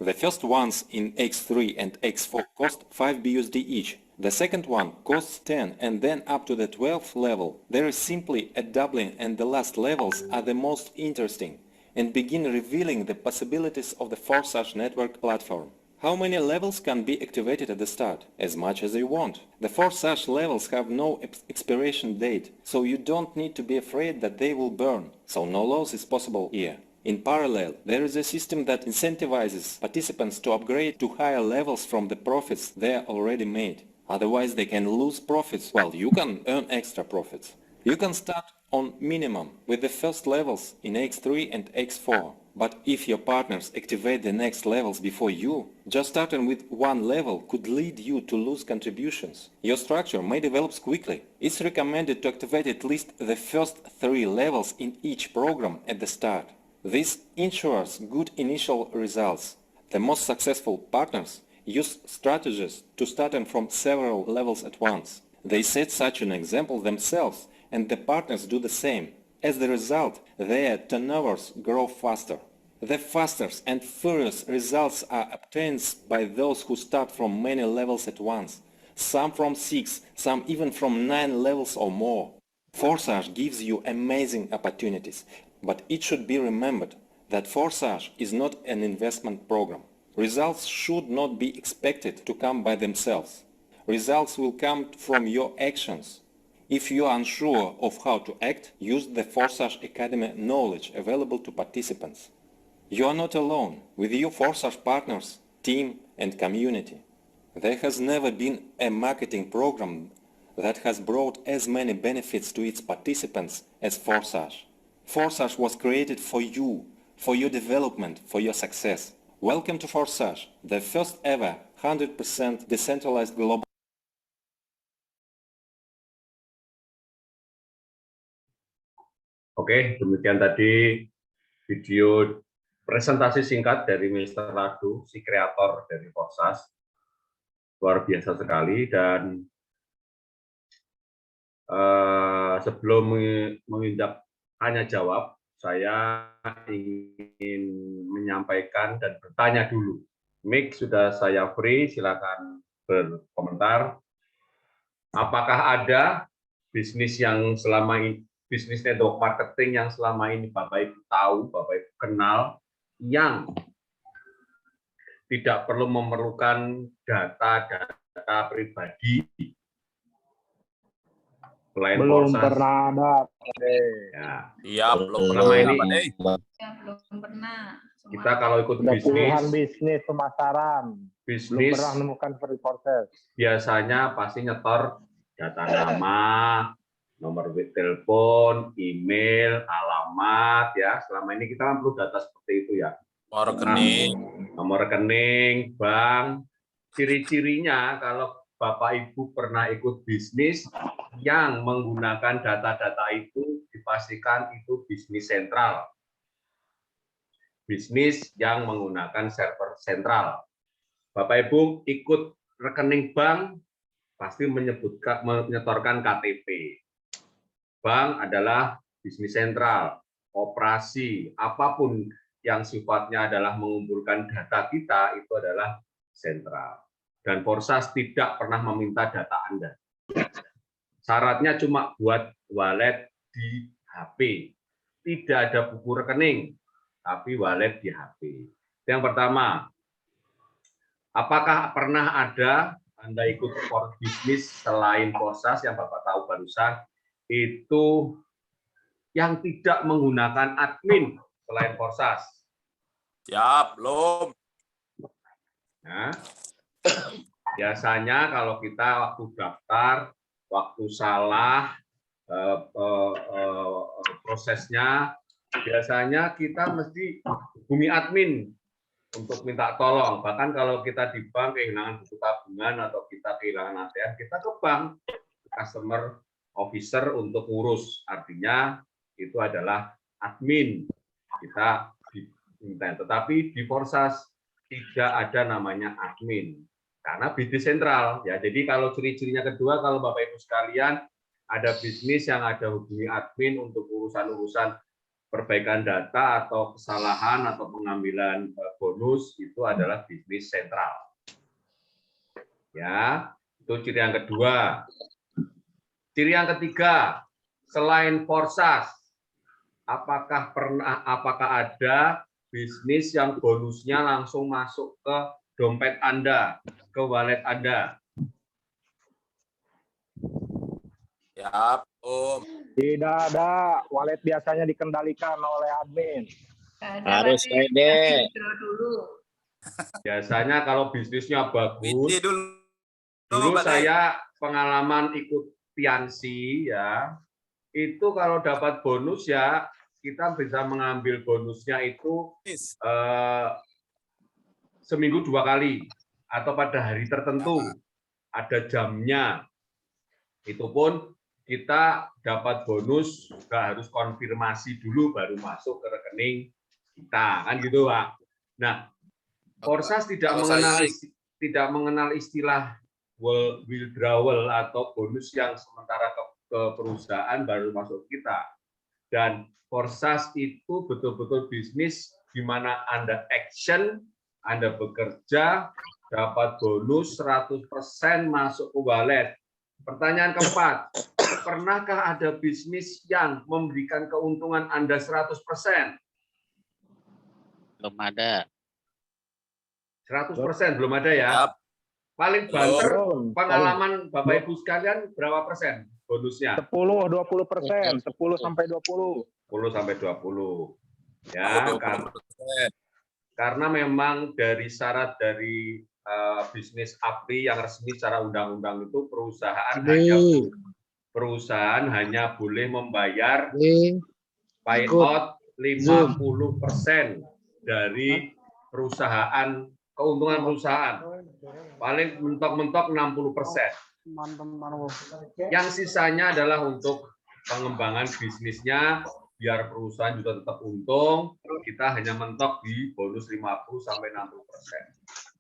The first ones in X3 and X4 cost 5 BUSD each. The second one costs 10, and then up to the 12th level there is simply a doubling, and the last levels are the most interesting and begin revealing the possibilities of the Forsage network platform. How many levels can be activated at the start? As much as you want. The Forsage levels have no expiration date, so you don't need to be afraid that they will burn, so no loss is possible here. In parallel, there is a system that incentivizes participants to upgrade to higher levels from the profits they already made. Otherwise they can lose profits while you can earn extra profits. You can start on minimum with the first levels in X3 and X4. But if your partners activate the next levels before you, just starting with one level could lead you to lose contributions. Your structure may develop quickly. It's recommended to activate at least the first 3 levels in each program at the start. This ensures good initial results. The most successful partners use strategies to start from several levels at once. They set such an example themselves, and the partners do the same. As the result, their turnovers grow faster. The fastest and furious results are obtained by those who start from many levels at once, some from 6, some even from 9 levels or more. Forsage gives you amazing opportunities, but it should be remembered that Forsage is not an investment program. Results should not be expected to come by themselves. Results will come from your actions. If you are unsure of how to act, use the Forsage Academy knowledge available to participants. You are not alone with your Forsage partners, team and community. There has never been a marketing program that has brought as many benefits to its participants as Forsage. Forsage was created for you, for your development, for your success. Welcome to Forsage, the first ever 100% decentralized global. Oke, demikian tadi video presentasi singkat dari Mr. Radu, si kreator dari Forsage. Luar biasa sekali, dan sebelum menginjak tanya jawab, saya ingin menyampaikan dan bertanya dulu. Mic sudah saya free, silakan berkomentar. Apakah ada bisnis yang selama ini, bisnis network marketing yang selama ini Bapak Ibu tahu, Bapak Ibu kenal, yang tidak perlu memerlukan data pribadi? Belum pernah ada. Ya. Iya, belum Selama pernah. ini Ya, belum pernah. kita kalau ikut Udah puluhan bisnis, bisnis pemasaran. Belum pernah menemukan free process. biasanya pasti nyetor data nama, nomor telepon, email, alamat, ya. Selama ini kita kan perlu data seperti itu, ya. Nomor rekening, bank. Ciri-cirinya kalau Bapak Ibu pernah ikut bisnis yang menggunakan data-data itu, dipastikan itu bisnis sentral. Bisnis yang menggunakan server sentral. Bapak Ibu ikut rekening bank, pasti menyetorkan KTP. Bank adalah bisnis sentral, operasi, apapun yang sifatnya adalah mengumpulkan data kita, itu adalah sentral. Dan Forsage tidak pernah meminta data Anda. Syaratnya cuma buat wallet di HP. Tidak ada buku rekening, tapi wallet di HP. Yang pertama, apakah pernah ada Anda ikut bisnis selain Forsage yang Bapak tahu barusan, itu yang tidak menggunakan admin selain Forsage? Ya, belum. Nah, biasanya kalau kita waktu daftar, waktu salah prosesnya, biasanya kita mesti hubungi admin untuk minta tolong. Bahkan kalau kita di bank kehilangan buku tabungan atau kita kehilangan ATM, kita ke bank, customer officer untuk ngurus. Artinya itu adalah admin. Kita diminta. Tetapi di Forsas tidak ada namanya admin. Karena bisnis sentral. Ya, jadi kalau ciri-cirinya kedua, kalau Bapak Ibu sekalian, ada bisnis yang ada hubungi admin untuk urusan-urusan perbaikan data atau kesalahan atau pengambilan bonus, itu adalah bisnis sentral. Ya, itu ciri yang kedua. Ciri yang ketiga, selain Forsas, apakah ada bisnis yang bonusnya langsung masuk ke dompet Anda, ke wallet Anda? Siap, Om. Tidak ada, wallet biasanya dikendalikan oleh admin. Harus pede. Dulu. Biasanya kalau bisnisnya bagus, Widi dulu. dulu Pak De. saya pengalaman ikut piansi ya, itu kalau dapat bonus ya kita bisa mengambil bonusnya itu seminggu 2 kali atau pada hari tertentu, ada jamnya. Itu pun kita dapat bonus juga harus konfirmasi dulu baru masuk ke rekening kita, kan gitu Pak. Nah, Forsas tidak mengenal istilah withdrawal atau bonus yang sementara ke perusahaan baru masuk kita. Dan Forsas itu betul-betul bisnis di mana Anda action, Anda bekerja, dapat bonus 100% masuk ke wallet. Pertanyaan keempat, pernahkah ada bisnis yang memberikan keuntungan Anda 100%? Belum ada. 100% belum ada ya? Paling banter pengalaman Bapak Ibu sekalian berapa persen bonusnya? 10-20%, 10-20. 10-20. Ya, karena memang dari syarat dari bisnis APRI yang resmi secara undang-undang itu perusahaan hanya boleh membayar payout 50% dari perusahaan, keuntungan perusahaan. Paling mentok-mentok 60%. Yang sisanya adalah untuk pengembangan bisnisnya, biar perusahaan juga tetap untung, kita hanya mentok di bonus 50-60%.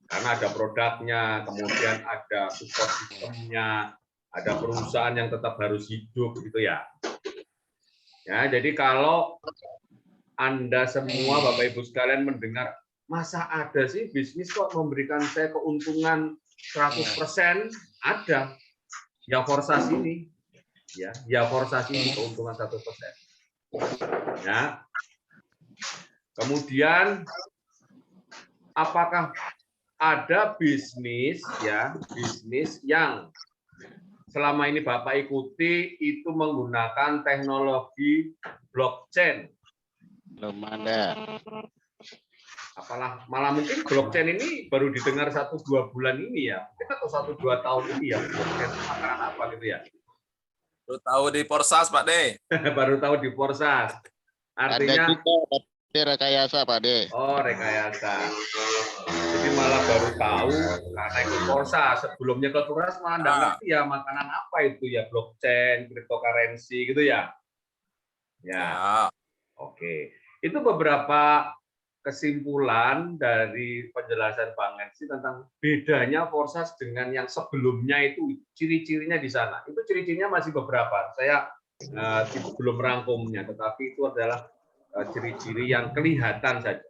Karena ada produknya, kemudian ada support sistemnya, ada perusahaan yang tetap harus hidup, gitu ya. Ya, jadi kalau Anda semua, Bapak Ibu sekalian mendengar, masa ada sih bisnis kok memberikan saya keuntungan 100%? Ada. Ya Forsas ini. Ya Forsas ini keuntungan 1%. Ya. Kemudian apakah ada bisnis yang selama ini Bapak ikuti itu menggunakan teknologi blockchain? Belum ada. Apalah, malah mungkin blockchain ini baru didengar 1-2 bulan ini ya, mungkin atau 1-2 tahun ini ya, blockchain makanan apa gitu ya. Baru tahu di Forsas, Pak De. Baru tahu di Forsas. Artinya, ada juga rekayasa, Pak De. Oh, rekayasa. Jadi malah baru tahu karena ikut Forsas. Sebelumnya ke Turas malah nggak ngerti ya makanan apa itu ya, blockchain, cryptocurrency gitu ya. Ya, oke. Itu beberapa kesimpulan dari penjelasan Bang Ensi tentang bedanya Forsas dengan yang sebelumnya itu, ciri-cirinya di sana. Itu ciri-cirinya masih beberapa. Saya belum rangkumnya, tetapi itu adalah ciri-ciri yang kelihatan saja.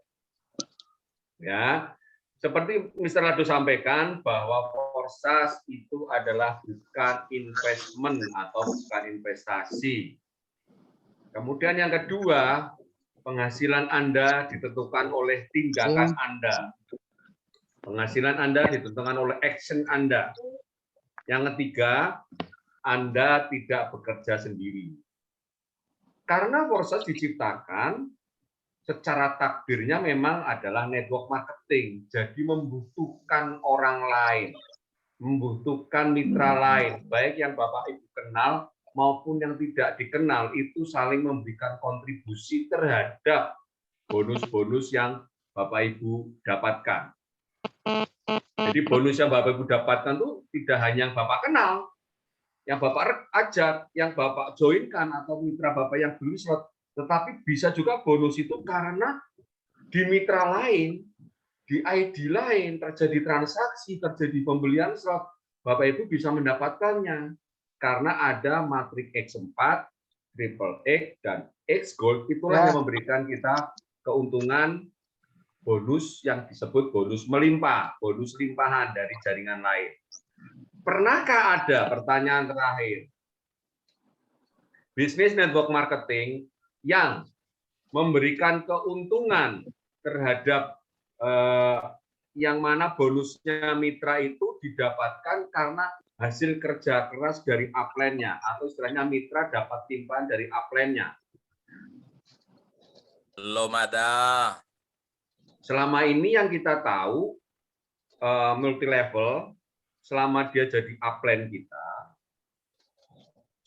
Ya, seperti Mr. Lado sampaikan bahwa Forsas itu adalah bukan investment atau bukan investasi. Kemudian yang kedua, penghasilan Anda ditentukan oleh tindakan Anda. Penghasilan Anda ditentukan oleh action Anda. Yang ketiga, Anda tidak bekerja sendiri. Karena Forsas diciptakan, secara takdirnya memang adalah network marketing. Jadi membutuhkan orang lain, membutuhkan mitra lain, baik yang Bapak Ibu kenal maupun yang tidak dikenal itu saling memberikan kontribusi terhadap bonus-bonus yang Bapak Ibu dapatkan. Jadi bonus yang Bapak Ibu dapatkan itu tidak hanya yang Bapak kenal, yang Bapak ajak, yang Bapak joinkan atau mitra Bapak yang beli slot, tetapi bisa juga bonus itu karena di mitra lain, di ID lain terjadi transaksi, terjadi pembelian slot, Bapak Ibu bisa mendapatkannya karena ada matrik X4, triple X, dan X Gold, itulah yang memberikan kita keuntungan bonus yang disebut bonus melimpah, bonus limpahan dari jaringan lain. Pernahkah ada pertanyaan terakhir? Bisnis network marketing yang memberikan keuntungan terhadap yang mana bonusnya mitra itu didapatkan karena hasil kerja keras dari upline-nya, atau istilahnya mitra dapat timpahan dari upline-nya. Belum ada. Selama ini yang kita tahu, multi level, selama dia jadi upline kita,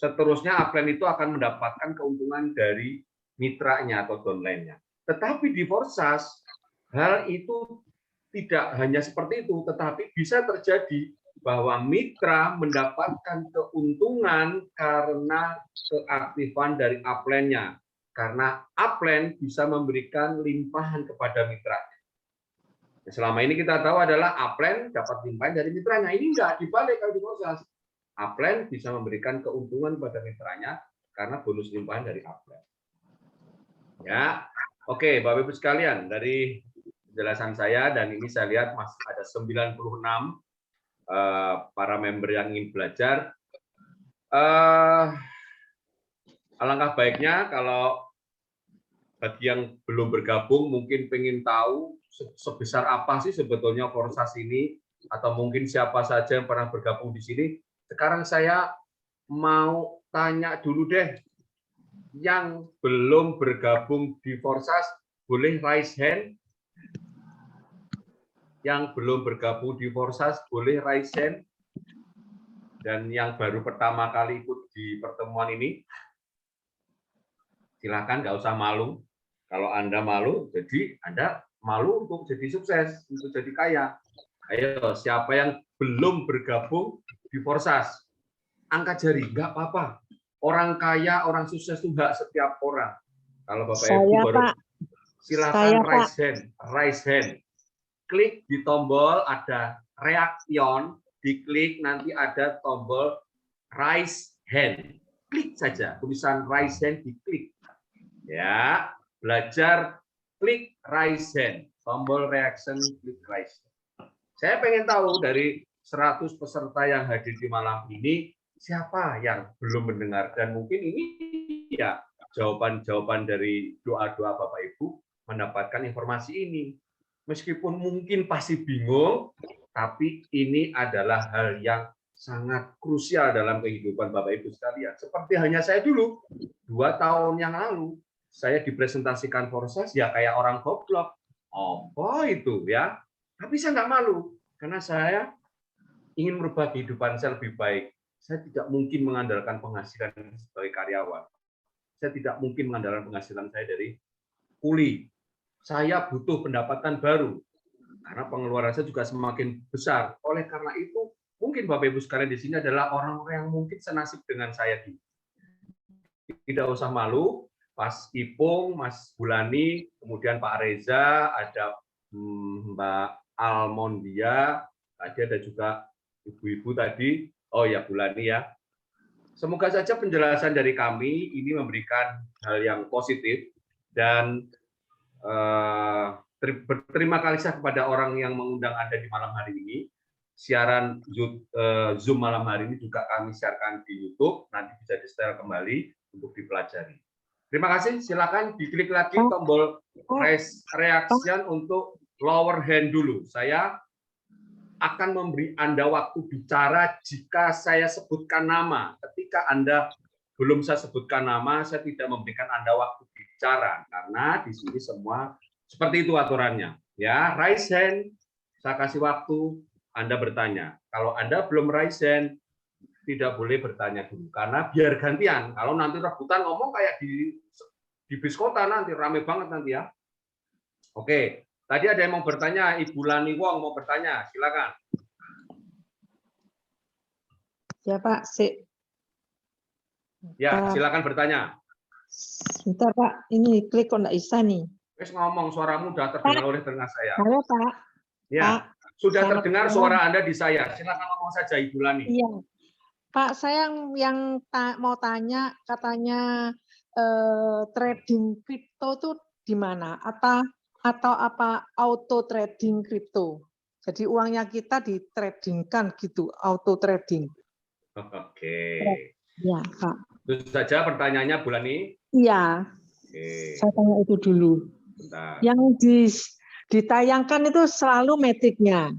seterusnya upline itu akan mendapatkan keuntungan dari mitranya atau downline-nya. Tetapi di Forsas, hal itu tidak hanya seperti itu, tetapi bisa terjadi bahwa mitra mendapatkan keuntungan karena keaktifan dari upline-nya. Karena upline bisa memberikan limpahan kepada mitra. Selama ini kita tahu adalah upline dapat limpahan dari mitranya. Ini enggak, dibalik kalau di Forsas. Upline bisa memberikan keuntungan pada mitranya karena bonus limpahan dari upline. Ya, oke, Bapak Ibu sekalian, dari penjelasan saya, dan ini saya lihat masih ada 96 para member yang ingin belajar. Alangkah baiknya kalau bagi yang belum bergabung mungkin pengen tahu sebesar apa sih sebetulnya Forsas ini, atau mungkin siapa saja yang pernah bergabung di sini. Sekarang saya mau tanya dulu deh, yang belum bergabung di Forsas boleh raise hand. Yang belum bergabung di Forsas boleh raise hand. Dan yang baru pertama kali ikut di pertemuan ini, silakan, nggak usah malu. Kalau Anda malu, jadi Anda malu untuk jadi sukses, untuk jadi kaya. Ayo, siapa yang belum bergabung di Forsas? Angkat jari, nggak apa-apa. Orang kaya, orang sukses itu nggak setiap orang. Kalau Bapak Ibu baru, silakan raise hand. Klik di tombol ada reaction, diklik nanti ada tombol raise hand. Klik saja tulisan raise hand, diklik. Ya, belajar klik raise hand, tombol reaction, klik raise hand. Saya pengen tahu dari 100 peserta yang hadir di malam ini, siapa yang belum mendengar, dan mungkin ini ya jawaban-jawaban dari doa-doa Bapak Ibu mendapatkan informasi ini. Meskipun mungkin pasti bingung, tapi ini adalah hal yang sangat krusial dalam kehidupan Bapak Ibu sekalian. Seperti hanya saya dulu, 2 tahun yang lalu, saya dipresentasikan Forsas ya kayak orang goblok. Apa itu ya? Tapi saya nggak malu, karena saya ingin merubah kehidupan saya lebih baik. Saya tidak mungkin mengandalkan penghasilan sebagai karyawan. Saya tidak mungkin mengandalkan penghasilan saya dari kuli. Saya butuh pendapatan baru, karena pengeluaran saya juga semakin besar. Oleh karena itu, mungkin Bapak Ibu sekalian di sini adalah orang-orang yang mungkin senasib dengan saya. Tidak usah malu. Mas Ipung, Mas Bulani, kemudian Pak Reza, ada Mbak Almondia, tadi ada juga ibu-ibu tadi. Oh ya, Bulani ya. Semoga saja penjelasan dari kami ini memberikan hal yang positif, dan berterima kasih kepada orang yang mengundang Anda di malam hari ini. Siaran Zoom malam hari ini juga kami siarkan di YouTube, nanti bisa di-setel kembali untuk dipelajari. Terima kasih, silakan diklik lagi tombol raise reaction untuk lower hand dulu. Saya akan memberi Anda waktu bicara jika saya sebutkan nama. Ketika Anda belum saya sebutkan nama, saya tidak memberikan Anda waktu bicara, karena di sini semua seperti itu aturannya. Ya, raise hand, saya kasih waktu Anda bertanya. Kalau Anda belum raise hand, tidak boleh bertanya dulu karena biar gantian. Kalau nanti rebutan ngomong kayak di bis kota nanti rame banget nanti ya. Oke, tadi ada yang mau bertanya, Ibu Lani Wong mau bertanya, silakan. Ya Pak, Ya, silakan bertanya. sebentar Pak, ini klik kok nggak bisa nih. Wes ngomong, suaramu sudah terdengar oleh telinga saya. Halo Pak. Ya, Pak, sudah selamat terdengar malam. suara Anda di saya. Silakan ngomong saja, Ibu Lani. Iya, Pak, saya yang mau tanya, katanya trading kripto tuh di mana? Atau apa auto trading kripto? Jadi uangnya kita di tradingkan gitu, auto trading. Oke. Ya, Pak. Itu saja pertanyaannya, Bu Lani. Iya, Oke. saya tanya itu dulu. Bentar. Yang ditayangkan itu selalu metriknya.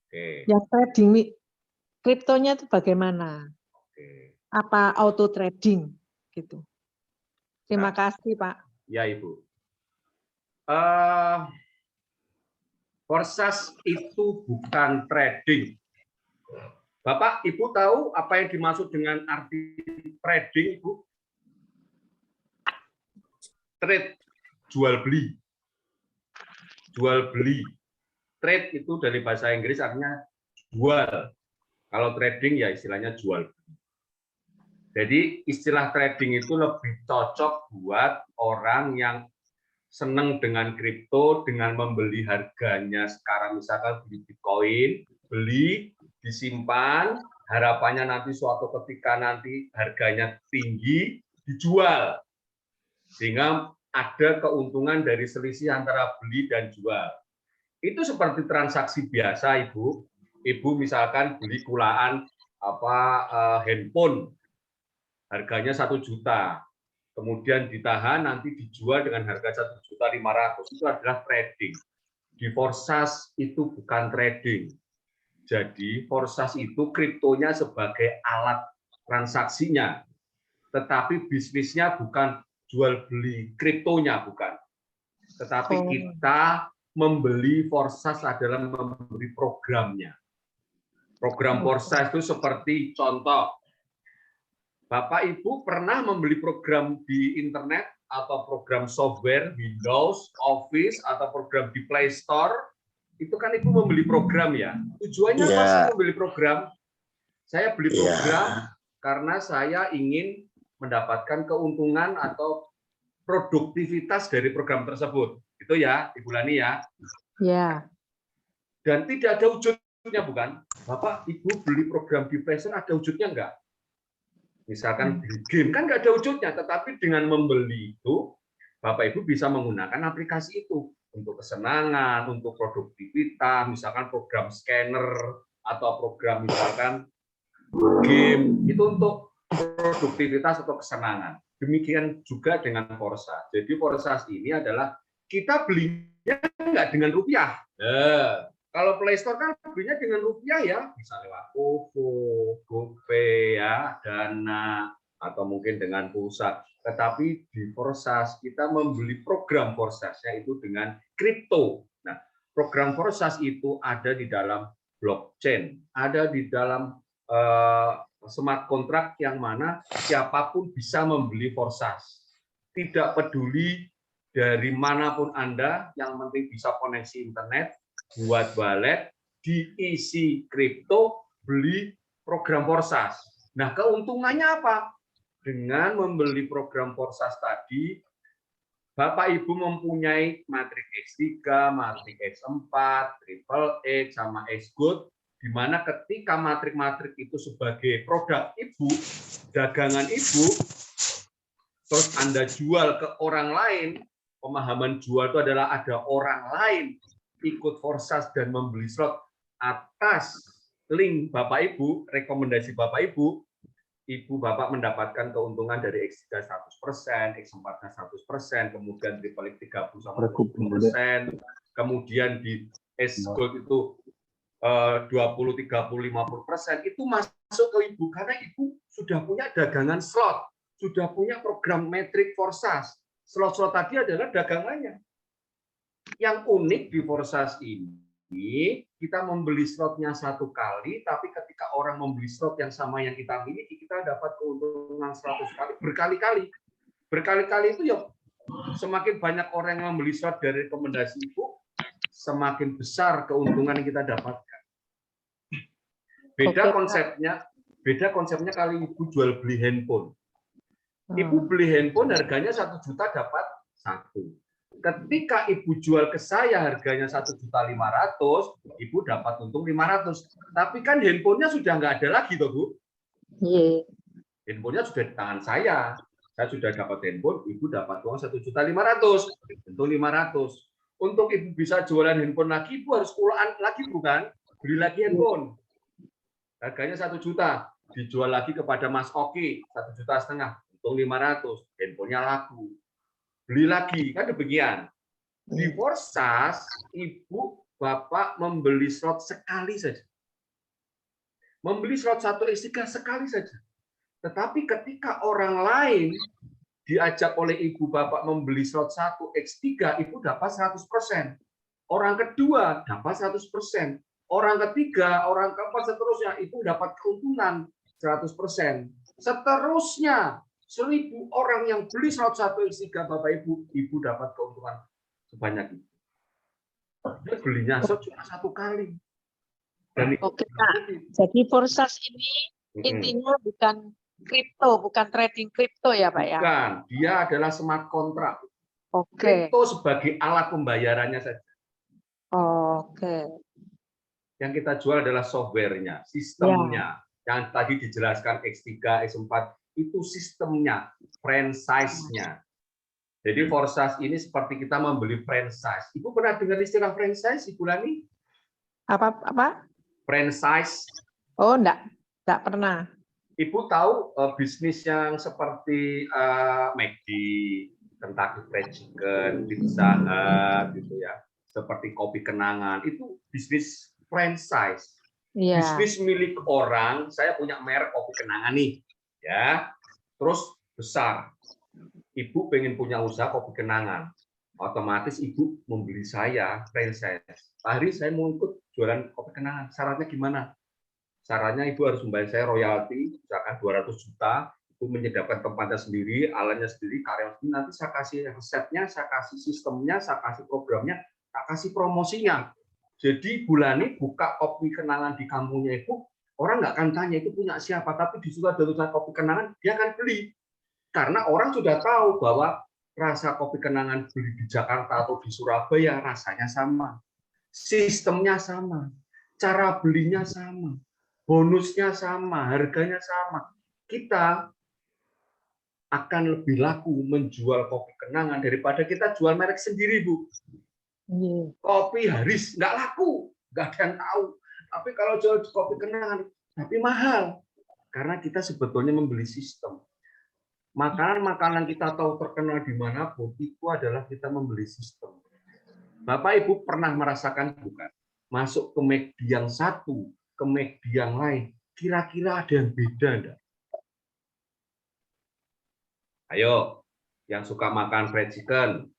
Oke. Yang trading kriptonya itu bagaimana? Oke. Apa auto trading gitu? Terima kasih, Pak. Ya, Ibu. Forsas itu bukan trading. Bapak, Ibu tahu apa yang dimaksud dengan arti trading, Ibu? Trade, jual beli. Jual beli. Trade itu dari bahasa Inggris artinya jual. Kalau trading ya istilahnya jual beli. Jadi istilah trading itu lebih cocok buat orang yang senang dengan kripto, dengan membeli harganya sekarang, misalkan beli Bitcoin, beli, disimpan, harapannya nanti suatu ketika nanti harganya tinggi, dijual. Sehingga ada keuntungan dari selisih antara beli dan jual. Itu seperti transaksi biasa, Ibu. Ibu misalkan beli kulaan handphone, harganya 1 juta. Kemudian ditahan, nanti dijual dengan harga 1.500.000. Itu adalah trading. Di Forsas itu bukan trading. Jadi Forsas itu kriptonya sebagai alat transaksinya. Tetapi bisnisnya bukan jual beli kriptonya, bukan. Tetapi kita membeli Forsas adalah membeli programnya. Program Forsas itu seperti contoh, Bapak Ibu pernah membeli program di internet atau program software Windows, Office atau program di Play Store, itu kan Ibu membeli program ya. Tujuannya apa sih membeli program? Saya beli program karena saya ingin mendapatkan keuntungan atau produktivitas dari program tersebut. Itu ya, Ibu Lani ya. Ya. Dan tidak ada wujudnya, bukan? Bapak Ibu beli program di Play Store ada wujudnya enggak? Misalkan beli game, kan nggak ada wujudnya, tetapi dengan membeli itu, Bapak Ibu bisa menggunakan aplikasi itu untuk kesenangan, untuk produktivitas, misalkan program scanner, atau program misalkan game, itu untuk produktivitas atau kesenangan. Demikian juga dengan Forsas. Jadi Forsas ini adalah kita belinya nggak dengan rupiah. Kalau Play Store kan belinya dengan rupiah ya, bisa lewat OVO, GoPay ya, Dana, atau mungkin dengan pulsa. Tetapi di Forsas kita membeli program Forsas, yaitu dengan kripto. Nah, program Forsas itu ada di dalam blockchain, ada di dalam smart contract yang mana siapapun bisa membeli Forsas. Tidak peduli dari manapun Anda, yang penting bisa koneksi internet, buat wallet, diisi kripto, beli program Forsas. Nah, keuntungannya apa? Dengan membeli program Forsas tadi, Bapak Ibu mempunyai matrik X3, matrik X4, Triple X, sama Xgold, di mana ketika matrik-matrik itu sebagai produk Ibu, dagangan Ibu, terus Anda jual ke orang lain, pemahaman jual itu adalah ada orang lain ikut Forsas dan membeli slot atas link Bapak Ibu, rekomendasi Bapak Ibu, Ibu Bapak mendapatkan keuntungan dari X3 100%, X4 100%, kemudian Triple X 30-50%, kemudian di Xgold itu 20, 30, 50%, itu masuk ke Ibu karena Ibu sudah punya dagangan slot, sudah punya program metrik Forsas. Slot-slot tadi adalah dagangannya. Yang unik di Forsas ini, kita membeli slotnya 1 kali, tapi ketika orang membeli slot yang sama yang kita miliki, kita dapat keuntungan 100 kali, berkali-kali. Berkali-kali itu ya semakin banyak orang yang membeli slot dari rekomendasi Ibu, semakin besar keuntungan yang kita dapatkan. Beda konsepnya kali Ibu jual beli handphone. Ibu beli handphone harganya 1 juta dapat 1. Ketika Ibu jual ke saya harganya 1.500.000, Ibu dapat untung 500. Tapi kan handphonenya sudah nggak ada lagi, toh Bu? Iya. Handphonenya sudah di tangan saya. Saya sudah dapat handphone, Ibu dapat uang 1.500.000, untung 500. Untuk Ibu bisa jualan handphone lagi, Ibu harus kulaan lagi, bukan? Beli lagi handphone. Harganya 1 juta, dijual lagi kepada Mas Oki 1,5 juta, untung 500. Handphonenya laku. Beli lagi, kan demikian. Di Forsas, Ibu, Bapak membeli slot sekali saja. Membeli slot 1x3 sekali saja. Tetapi ketika orang lain diajak oleh Ibu, Bapak membeli slot 1x3, Ibu dapat 100%. Orang kedua dapat 100%. Orang ketiga, orang keempat, seterusnya, Ibu dapat keuntungan 100%. Seterusnya, 1.000 orang yang beli slot 1x3 Bapak Ibu dapat keuntungan sebanyak itu. Dia belinya slot cuma 1 kali. Dan Oke, Pak. Jadi Forsas ini intinya bukan kripto, bukan trading kripto ya, Pak ya? Bukan, dia adalah smart contract. Oke. Kripto sebagai alat pembayarannya saja. Oke. Yang kita jual adalah softwarenya, sistemnya. Yang tadi dijelaskan X3, X4, itu sistemnya, franchise-nya. Jadi Forsas ini seperti kita membeli franchise. Ibu pernah dengar istilah franchise, Ibu Lani? Apa? Franchise. Oh, enggak pernah. Ibu tahu bisnis yang seperti McD, Kentucky Fried Chicken, Pizza Hut, gitu ya, seperti Kopi Kenangan, itu bisnis franchise. Iya. Bisnis milik orang. Saya punya merek Kopi Kenangan nih. Ya, terus besar. Ibu pengen punya usaha kopi kenangan, otomatis Ibu membeli saya franchise. Pak Hari, saya mau ikut jualan kopi kenangan. Syaratnya gimana? Syaratnya Ibu harus membayar saya royalti, misalkan 200 juta. Ibu menyediakan tempatnya sendiri, alatnya sendiri, karyawan sendiri. Nanti saya kasih resepnya, saya kasih sistemnya, saya kasih programnya, saya kasih promosinya. Jadi Bulani buka kopi kenangan di kampungnya Ibu. Orang nggak akan tanya itu punya siapa, tapi di situ ada tulisan kopi kenangan, dia akan beli. Karena orang sudah tahu bahwa rasa kopi kenangan beli di Jakarta atau di Surabaya rasanya sama. Sistemnya sama, cara belinya sama, bonusnya sama, harganya sama. Kita akan lebih laku menjual kopi kenangan daripada kita jual merek sendiri, Bu. Kopi Haris nggak laku, nggak ada yang tahu. Tapi kalau jual kopi kenangan, tapi mahal. Karena kita sebetulnya membeli sistem. Makanan-makanan kita tahu terkenal dimanapun, itu adalah kita membeli sistem. Bapak Ibu pernah merasakan bukan? Masuk ke McD yang satu, ke McD yang lain, kira-kira ada yang beda enggak? Ayo, yang suka makan fried chicken,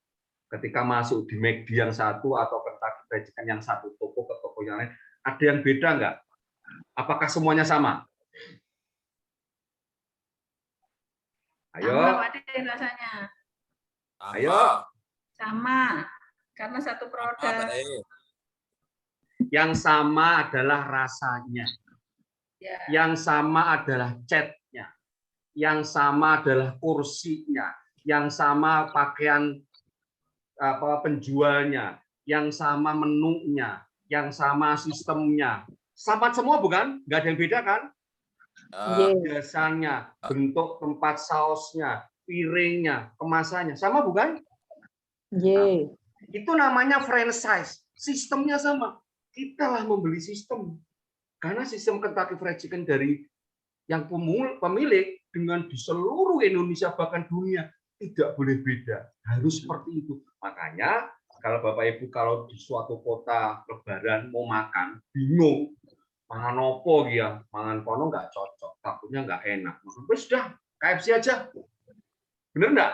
ketika masuk di McD yang satu atau Kentucky Fried Chicken yang satu toko ke toko yang lain, ada yang beda enggak? Apakah semuanya sama? Ayo. Sama, Pak De, rasanya. Ayo. Sama, karena satu produk. Yang sama adalah rasanya. Ya. Yang sama adalah catnya. Yang sama adalah kursinya. Yang sama pakaian penjualnya. Yang sama menunya. Yang sama sistemnya. Sama semua bukan? Nggak ada yang beda kan? Biasanya, bentuk tempat sausnya, piringnya, kemasannya. Sama bukan? Nah, itu namanya franchise. Sistemnya sama. Kita lah membeli sistem. Karena sistem Kentucky Fried Chicken dari yang pemilik dengan di seluruh Indonesia bahkan dunia tidak boleh beda. Harus seperti itu. Makanya kalau Bapak Ibu kalau di suatu kota lebaran mau makan, bingung. Mangan opo ya, mangan kono nggak cocok, takutnya nggak enak. Terus sudah KFC aja, bener nggak?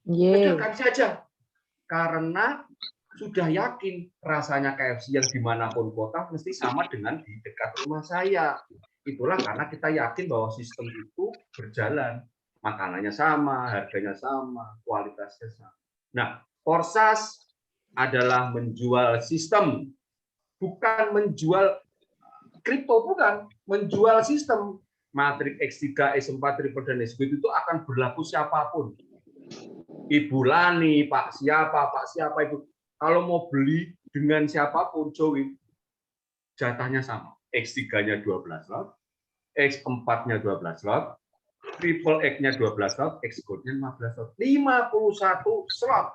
Sudah KFC aja, karena sudah yakin rasanya KFC yang dimanapun kota mesti sama dengan di dekat rumah saya. Itulah karena kita yakin bahwa sistem itu berjalan. Makanannya sama, harganya sama, kualitasnya sama. Nah, Forsas adalah menjual sistem, bukan menjual kripto, bukan. Menjual sistem. Matrix X3, S4, Triple, dan S2 itu akan berlaku siapapun. Ibu Lani, Pak siapa itu. Kalau mau beli dengan siapapun, join, jatahnya sama. X3-nya 12 lot, X4-nya 12 lot, Triple X-nya 12 lot, X-Gold-nya 15 lot. 51 slot.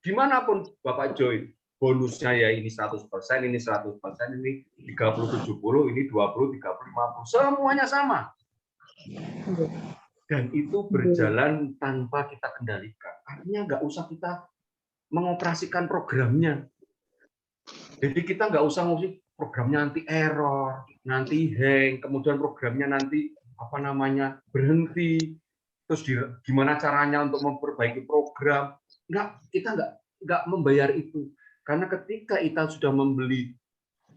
Dimanapun Bapak join. Bonusnya ya ini 100%, ini 100%, ini 30-70, ini 20-30-50. Semuanya sama. Dan itu berjalan tanpa kita kendalikan. Artinya nggak usah kita mengoperasikan programnya. Jadi kita nggak usah ngurusin programnya nanti error, nanti hang, kemudian programnya nanti berhenti, terus gimana caranya untuk memperbaiki program. Kita nggak membayar itu. Karena ketika kita sudah membeli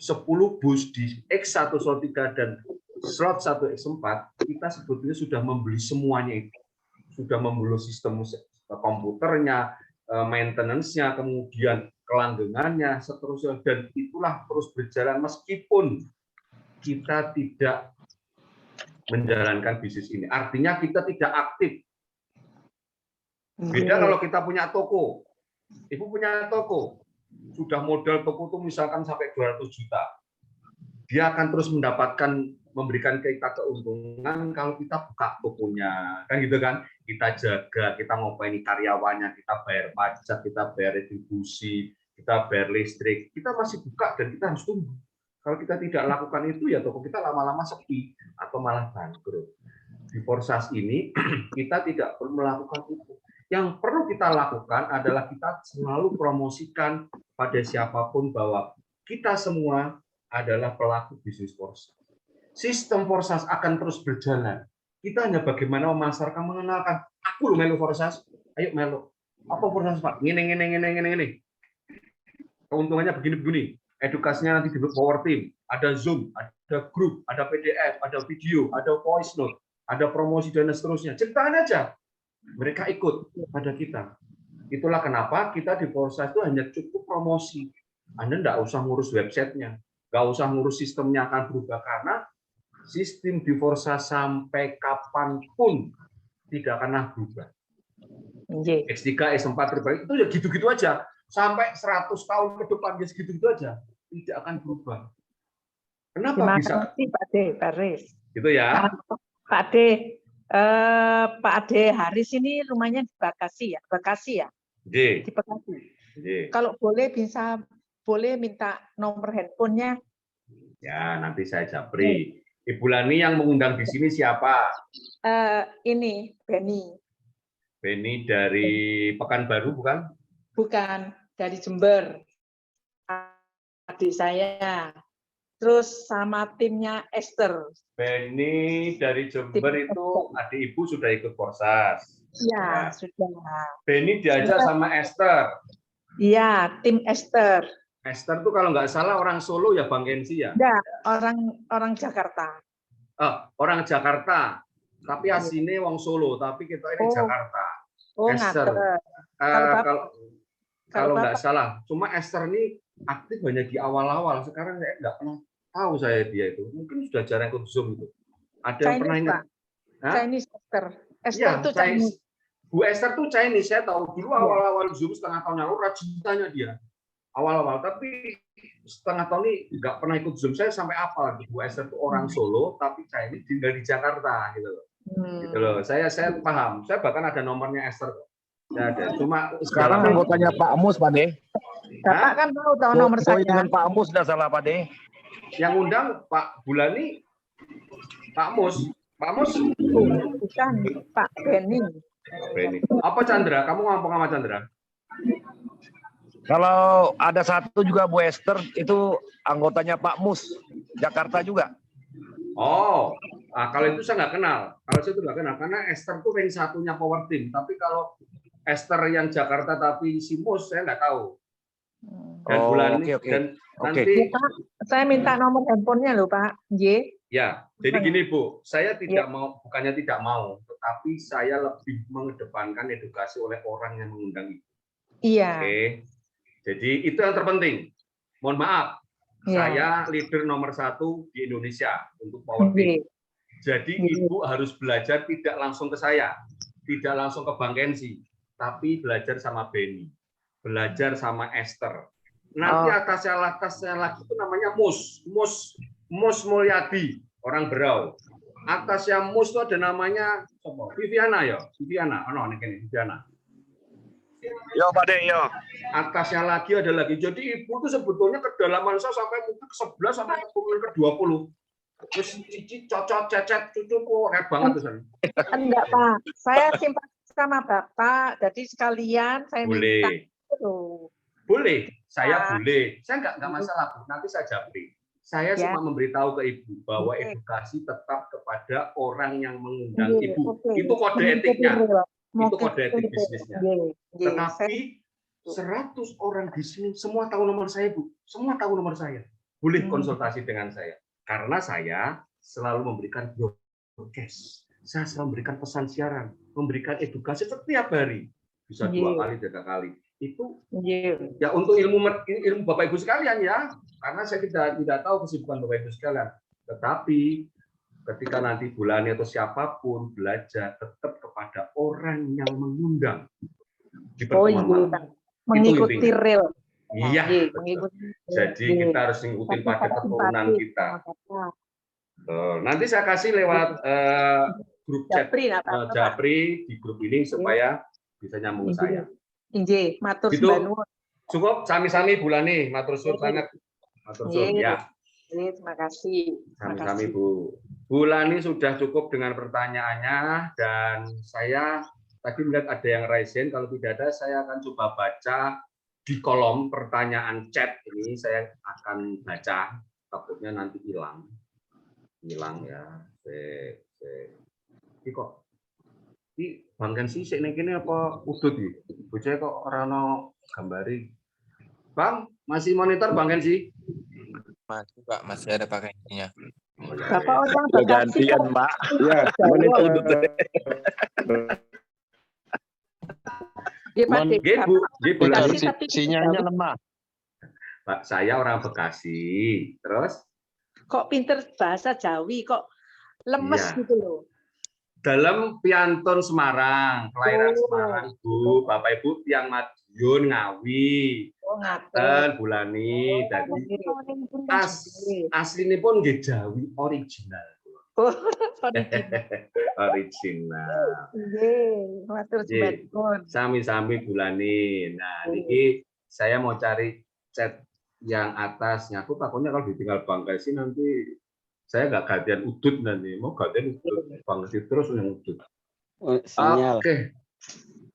10 bus di X1 slot 3 dan slot 1 X4, kita sebetulnya sudah membeli semuanya itu. Sudah membeli sistem komputernya, maintenance-nya, kemudian kelanggengannya, seterusnya. Dan itulah terus berjalan meskipun kita tidak menjalankan bisnis ini. Artinya kita tidak aktif. Beda kalau kita punya toko. Ibu punya toko. Sudah modal toko itu misalkan sampai 200 juta. Dia akan terus memberikan kita keuntungan kalau kita buka tokonya. Kan gitu kan? Kita jaga, kita ngopaini karyawannya, kita bayar pajak, kita bayar retribusi, kita bayar listrik. Kita masih buka dan kita harus tunggu. Kalau kita tidak lakukan itu, ya toko kita lama-lama sepi atau malah bangkrut. Di Forsas ini, kita tidak perlu melakukan itu. Yang perlu kita lakukan adalah kita selalu promosikan pada siapapun bahwa kita semua adalah pelaku bisnis Forsas. Sistem Forsas akan terus berjalan. Kita hanya bagaimana memasarkan, mengenalkan. Aku loh melu Forsas. Ayo melu. Apa Forsas Pak? Ini. Keuntungannya begini-begini. Edukasinya nanti di Power Team. Ada Zoom, ada grup, ada PDF, ada video, ada voice note, ada promosi dan seterusnya. Ceritakan aja. Mereka ikut pada kita. Itulah kenapa kita di Forsas itu hanya cukup promosi. Anda tidak usah ngurus websitenya, nggak usah ngurus sistemnya akan berubah karena sistem di Forsas sampai kapanpun tidak akan berubah. X3, S4 terbaik itu ya gitu-gitu aja. Sampai 100 tahun ke depan ya segitu-gitu aja. Tidak akan berubah. Kenapa bisa? Terima kasih Pak D. Paris. Gitu ya. Pak D. Pak Ade Haris ini rumahnya di Bekasi ya? Bekasi ya? Di Bekasi. Kalau boleh boleh minta nomor handphonenya? Ya, nanti saya japri. Ibu Lani yang mengundang di sini siapa? Ini Beni. Beni dari Pekanbaru bukan? Bukan, dari Jember. Adik saya. Terus sama timnya Esther. Beni dari Jember itu adik ibu sudah ikut Forsas. Iya, sudah. Beni diajak sama Esther. Iya, tim Esther. Esther tuh kalau nggak salah orang Solo ya Bang Kensi ya? Enggak, orang Jakarta. Orang Jakarta. Tapi aslinya wong Solo, tapi kita ini Jakarta. Oh, Esther. Kalau nggak salah, cuma Esther ini aktif hanya di awal-awal. Sekarang saya nggak pernah tahu saya dia itu. Mungkin sudah jarang ikut Zoom itu. Ada yang pernah ingat? Chinese Esther. Esther ya, itu Chinese. Bu Esther tuh Chinese. Saya tahu dulu awal-awal Zoom setengah tahun lalu rajin tanya dia. Awal-awal, tapi setengah tahun ini nggak pernah ikut Zoom. Saya sampai apa? Bu Esther tuh orang Solo, tapi Chinese tinggal di Jakarta gitu loh. Gitu loh. Saya paham. Saya bahkan ada nomornya Esther. Ya, ada. Cuma sekarang anggotanya Pak Mus, Pak De. Bapak kan tahu nomor saya. Dengan Pak Mus sudah salah, Pak De. Yang undang Pak Bulani, Pak Mus. Pak Mus? Bukan, Pak Beni. Beni. Apa Chandra? Kamu ngomong sama Chandra? Kalau ada satu juga Bu Esther, itu anggotanya Pak Mus, Jakarta juga. Oh, kalau itu saya nggak kenal. Kalau saya itu nggak kenal, karena Esther itu rank satunya Power Team. Tapi kalau Esther yang Jakarta tapi si Mus, saya nggak tahu. Dan Oh, bulan oke. dan Oke. nanti Pak, saya minta nomor handphonenya loh Pak. J. ya, jadi gini Bu, saya tidak Ya. mau, bukannya tidak mau, tetapi saya lebih mengedepankan edukasi oleh orang yang mengundang Ibu. Iya. Oke, jadi itu yang terpenting. Mohon maaf, Iya. saya leader nomor 1 di Indonesia untuk Power J. Team. Jadi Iya. Ibu harus belajar tidak langsung ke saya, tidak langsung ke Bang Kensi, tapi belajar sama Benny, belajar sama Esther. Nanti atasnya lagi itu namanya Mus Mulyadi, orang Berau. Atasnya Mus itu ada namanya Viviana ya, Viviana. Oh, no, ini Viviana. Yo Pak De, yo. Atasnya lagi ada lagi. Jadi Ibu itu sebetulnya kedalaman saya sampai mungkin ke 11 sampai ke 20. Terus cici cocok cecet cucu kok hebat banget tuh. Enggak Pak, saya simpati sama Bapak, jadi sekalian saya minta. Boleh. Tuh. Boleh, saya Ya. boleh. Saya nggak masalah, Bu. Nanti saya japri. Saya Ya. cuma memberitahu ke Ibu bahwa Oke. edukasi tetap kepada orang yang mengundang Oke, Ibu. oke. Itu kode Mengikuti etiknya. real. Itu kode Mengikuti etik real. bisnisnya. Oke, Tetapi 100 orang di sini semua tahu nomor saya, Bu. Semua tahu nomor saya. Boleh konsultasi dengan saya. Karena saya selalu memberikan broadcast. Saya selalu memberikan pesan siaran, memberikan edukasi setiap hari. Bisa 2 kali, 3 kali. Itu ya untuk ilmu Bapak Ibu sekalian ya, karena saya tidak tahu kesibukan Bapak Ibu sekalian. Tetapi ketika nanti bulannya atau siapapun belajar tetap kepada orang yang mengundang di pertemuan malam. Mengikuti real. Iya, mengikuti. Jadi kita harus mengikuti pada keturunan kita. Nanti saya kasih lewat grup chat Japri di grup ini supaya bisa nyambung saya. Inje, matur Gitu. nuwun. Cukup sami-sami Bulani, matur suwun sangat. Matur suwun ya. Terima kasih. Sami-sami Bu. Bulani sudah cukup dengan pertanyaannya dan saya tadi melihat ada yang raise hand, kalau tidak ada saya akan coba baca di kolom pertanyaan chat ini, saya akan baca, takutnya nanti hilang ya. Ini kok ini Bang Kensi sik ning kene apa udut iki? Bocah kok ora ono gambari. Bang, masih monitor Bang Kensi? Masih Pak, masih ada pakainya. Bapak orang Udah gantian, Pak. Ya, Monitor. Bulani. Sinyalnya lemah. Pak, saya orang Bekasi. Terus kok pinter bahasa Jawi, kok lemes Iya. gitu loh. dalam piantun Semarang, kelahiran Semarang, Bu, Bapak Ibu yang Madiun, Ngawi, Klaten, Bulani, tadi aslinya pun nggih Jawi original. Original. Sami-sami Bulani. Nah, ini saya mau cari chat yang atasnya. Aku takutnya kalau ditinggal Bang Kensi nanti saya nggak gantian udut nanti. Mau gantian udut Bang Kensi terus yang udut. Sinyal. Oke.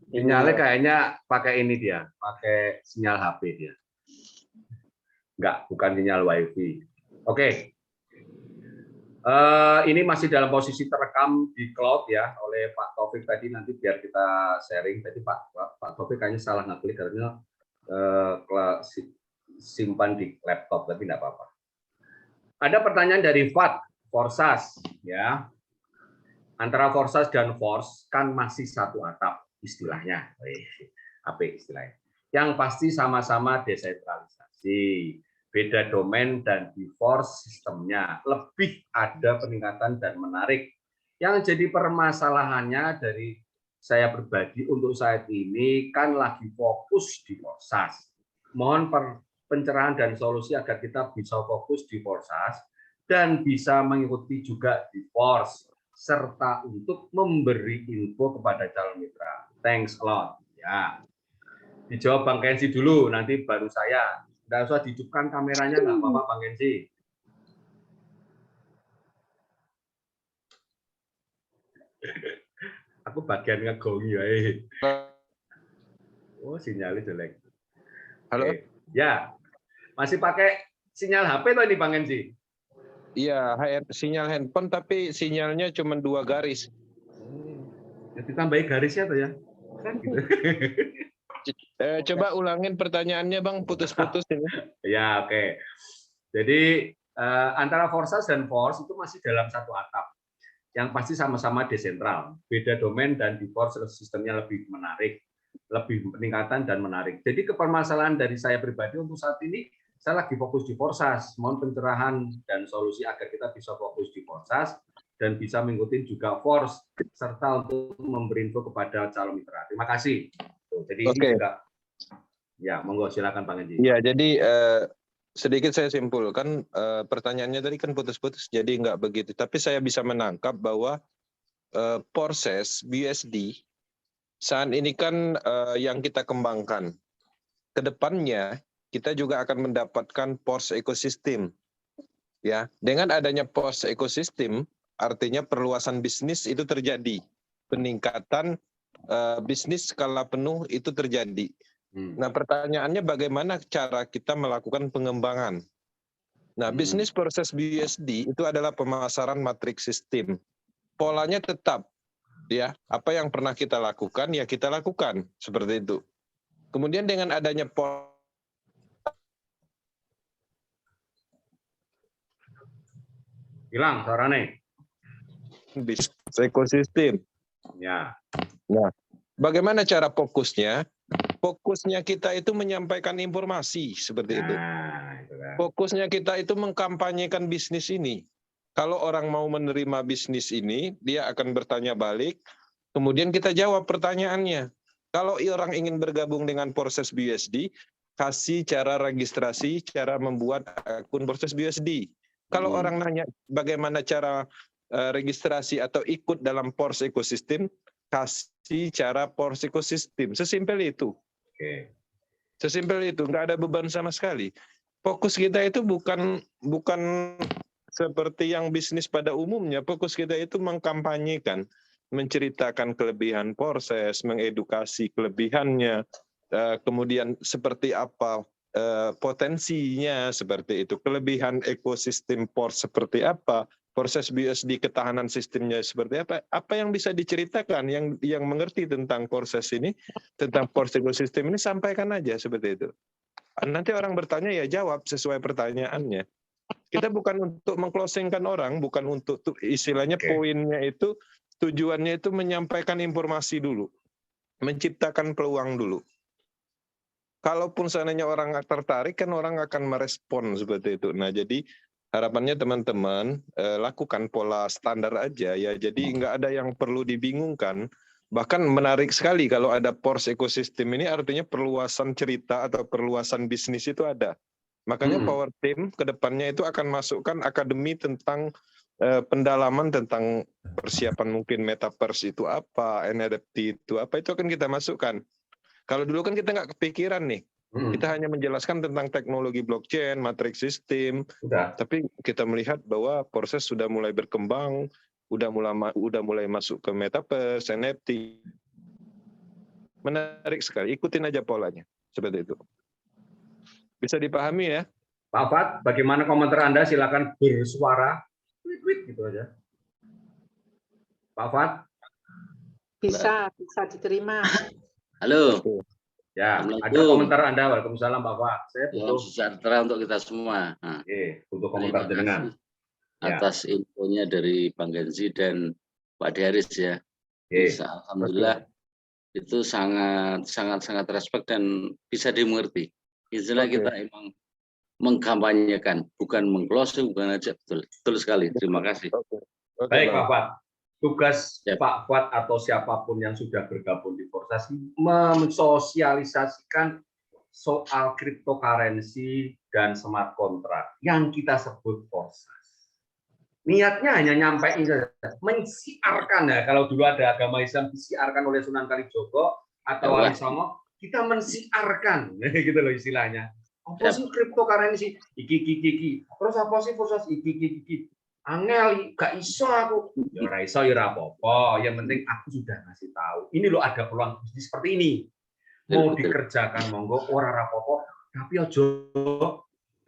Sinyalnya kayaknya pakai ini dia, pakai sinyal HP dia. Enggak, bukan sinyal WiFi. Oke. Ini masih dalam posisi terekam di cloud ya oleh Pak Taufik tadi, nanti biar kita sharing. Tadi Pak Taufik kayaknya salah ngeklik karena simpan di laptop, tapi enggak apa-apa. Ada pertanyaan dari Forsas ya. Antara Forsas dan Force kan masih satu atap istilahnya. Apa istilahnya? Yang pasti sama-sama desentralisasi. Beda domain dan di Force sistemnya. Lebih ada peningkatan dan menarik. Yang jadi permasalahannya dari saya pribadi untuk saat ini kan lagi fokus di Forsas. Mohon pencerahan dan solusi agar kita bisa fokus di Forsas dan bisa mengikuti juga di Force, serta untuk memberi info kepada calon mitra. Thanks a lot. Ya. Dijawab Bang Kensi dulu, nanti baru saya. Nggak usah dihidupkan kameranya, nggak apa-apa Bang Kensi. Aku bagian ngegongi ya. Oh, sinyalnya jelek. Halo. Oke. Ya, masih pakai sinyal HP tuh ini Bang Kensi? Iya, sinyal handphone tapi sinyalnya cuma 2 garis. Ya, ditambahi garisnya tuh ya. Kan gitu. Coba ulangin pertanyaannya Bang, putus-putus ini. Ya, oke. Jadi antara Forsas dan Force itu masih dalam satu atap. Yang pasti sama-sama desentral. Beda domain, dan di Force sistemnya lebih menarik, lebih peningkatan dan menarik. Jadi kepermasalahan dari saya pribadi untuk saat ini, saya lagi fokus di Forsas. Mohon pencerahan dan solusi agar kita bisa fokus di Forsas dan bisa mengikuti juga Force, serta untuk memberi info kepada calon mitra. Terima kasih. Jadi ini juga, ya monggo silakan Bang Enji. Ya, jadi sedikit saya simpulkan, pertanyaannya tadi kan putus-putus, jadi nggak begitu. Tapi saya bisa menangkap bahwa proses BUSD saat ini kan yang kita kembangkan. Kedepannya kita juga akan mendapatkan PORS ekosistem. Ya, dengan adanya PORS ekosistem, artinya perluasan bisnis itu terjadi, peningkatan bisnis skala penuh itu terjadi. Nah, pertanyaannya bagaimana cara kita melakukan pengembangan? Nah, bisnis proses BUSD itu adalah pemasaran matriks sistem. Polanya tetap, ya, apa yang pernah kita lakukan ya kita lakukan seperti itu. Kemudian dengan adanya hilang suaranya. bisnis ekosistem. Ya. Nah, bagaimana cara fokusnya? Fokusnya kita itu menyampaikan informasi seperti itu. Fokusnya kita itu mengkampanyekan bisnis ini. Kalau orang mau menerima bisnis ini, dia akan bertanya balik, kemudian kita jawab pertanyaannya. Kalau orang ingin bergabung dengan proses BUSD, kasih cara registrasi, cara membuat akun proses BUSD. Kalau orang nanya bagaimana cara registrasi atau ikut dalam PORS ekosistem, kasih cara PORS ekosistem. Sesimpel itu. Sesimpel itu, nggak ada beban sama sekali. Fokus kita itu bukan seperti yang bisnis pada umumnya. Fokus kita itu mengkampanyekan, menceritakan kelebihan proses, mengedukasi kelebihannya, kemudian seperti apa potensinya seperti itu, kelebihan ekosistem PORS seperti apa, proses BUSD ketahanan sistemnya seperti apa yang bisa diceritakan, yang mengerti tentang proses ini, tentang PORS ekosistem ini, sampaikan aja seperti itu. Nanti orang bertanya ya jawab sesuai pertanyaannya. Kita bukan untuk mengclosingkan orang, bukan untuk istilahnya poinnya itu, tujuannya itu menyampaikan informasi dulu, menciptakan peluang dulu. Kalaupun seandainya orang tertarik, kan orang akan merespon seperti itu. Nah, jadi harapannya teman-teman lakukan pola standar aja ya. Jadi nggak ada yang perlu dibingungkan. Bahkan menarik sekali kalau ada PORS ekosistem ini, artinya perluasan cerita atau perluasan bisnis itu ada. Makanya Power Team ke depannya itu akan masukkan akademi tentang pendalaman tentang persiapan mungkin metaverse itu apa, NFT itu apa, itu akan kita masukkan. Kalau dulu kan kita nggak kepikiran nih, kita hanya menjelaskan tentang teknologi blockchain, matriks sistem, tapi kita melihat bahwa proses sudah mulai berkembang, udah mulai masuk ke metaverse, NFT. Menarik sekali, ikutin aja polanya, seperti itu. Bisa dipahami ya? Pak Fat, bagaimana komentar Anda? Silakan bersuara. Tweet gitu aja. Pak Fat? Bisa diterima. Halo. Ya, ada komentar Anda. Waalaikumsalam Pak Fat. Saya butuh sejahtera untuk kita semua. Nah, butuh komentar dengan atas infonya dari Bang Genzi dan Pak Deris ya. Alhamdulillah itu sangat respect dan bisa dimengerti. Istilah kita emang mengkampanyekan, bukan mengclosing, bukan aja. Betul sekali. Terima kasih. Baik Pak Fat. Tugas Pak Fuad atau siapapun yang sudah bergabung di Forsas mensosialisasikan soal cryptocurrency dan smart contract yang kita sebut Forsas. Niatnya hanya nyampein saja, mensiarkan ya. Kalau dulu ada agama Islam disiarkan oleh Sunan Kalijogo atau Wali Songo, kita mensiarkan, gitu loh istilahnya. Apa sih cryptocurrency? Iki. Terus apa sih Forsas? Iki. Angel, gak iso aku. Ya ora iso ya ora apa-apa. Yang penting aku sudah ngasih tahu. Ini loh ada peluang bisnis seperti ini. Mau dikerjakan monggo, ora apa-apa. Tapi ojo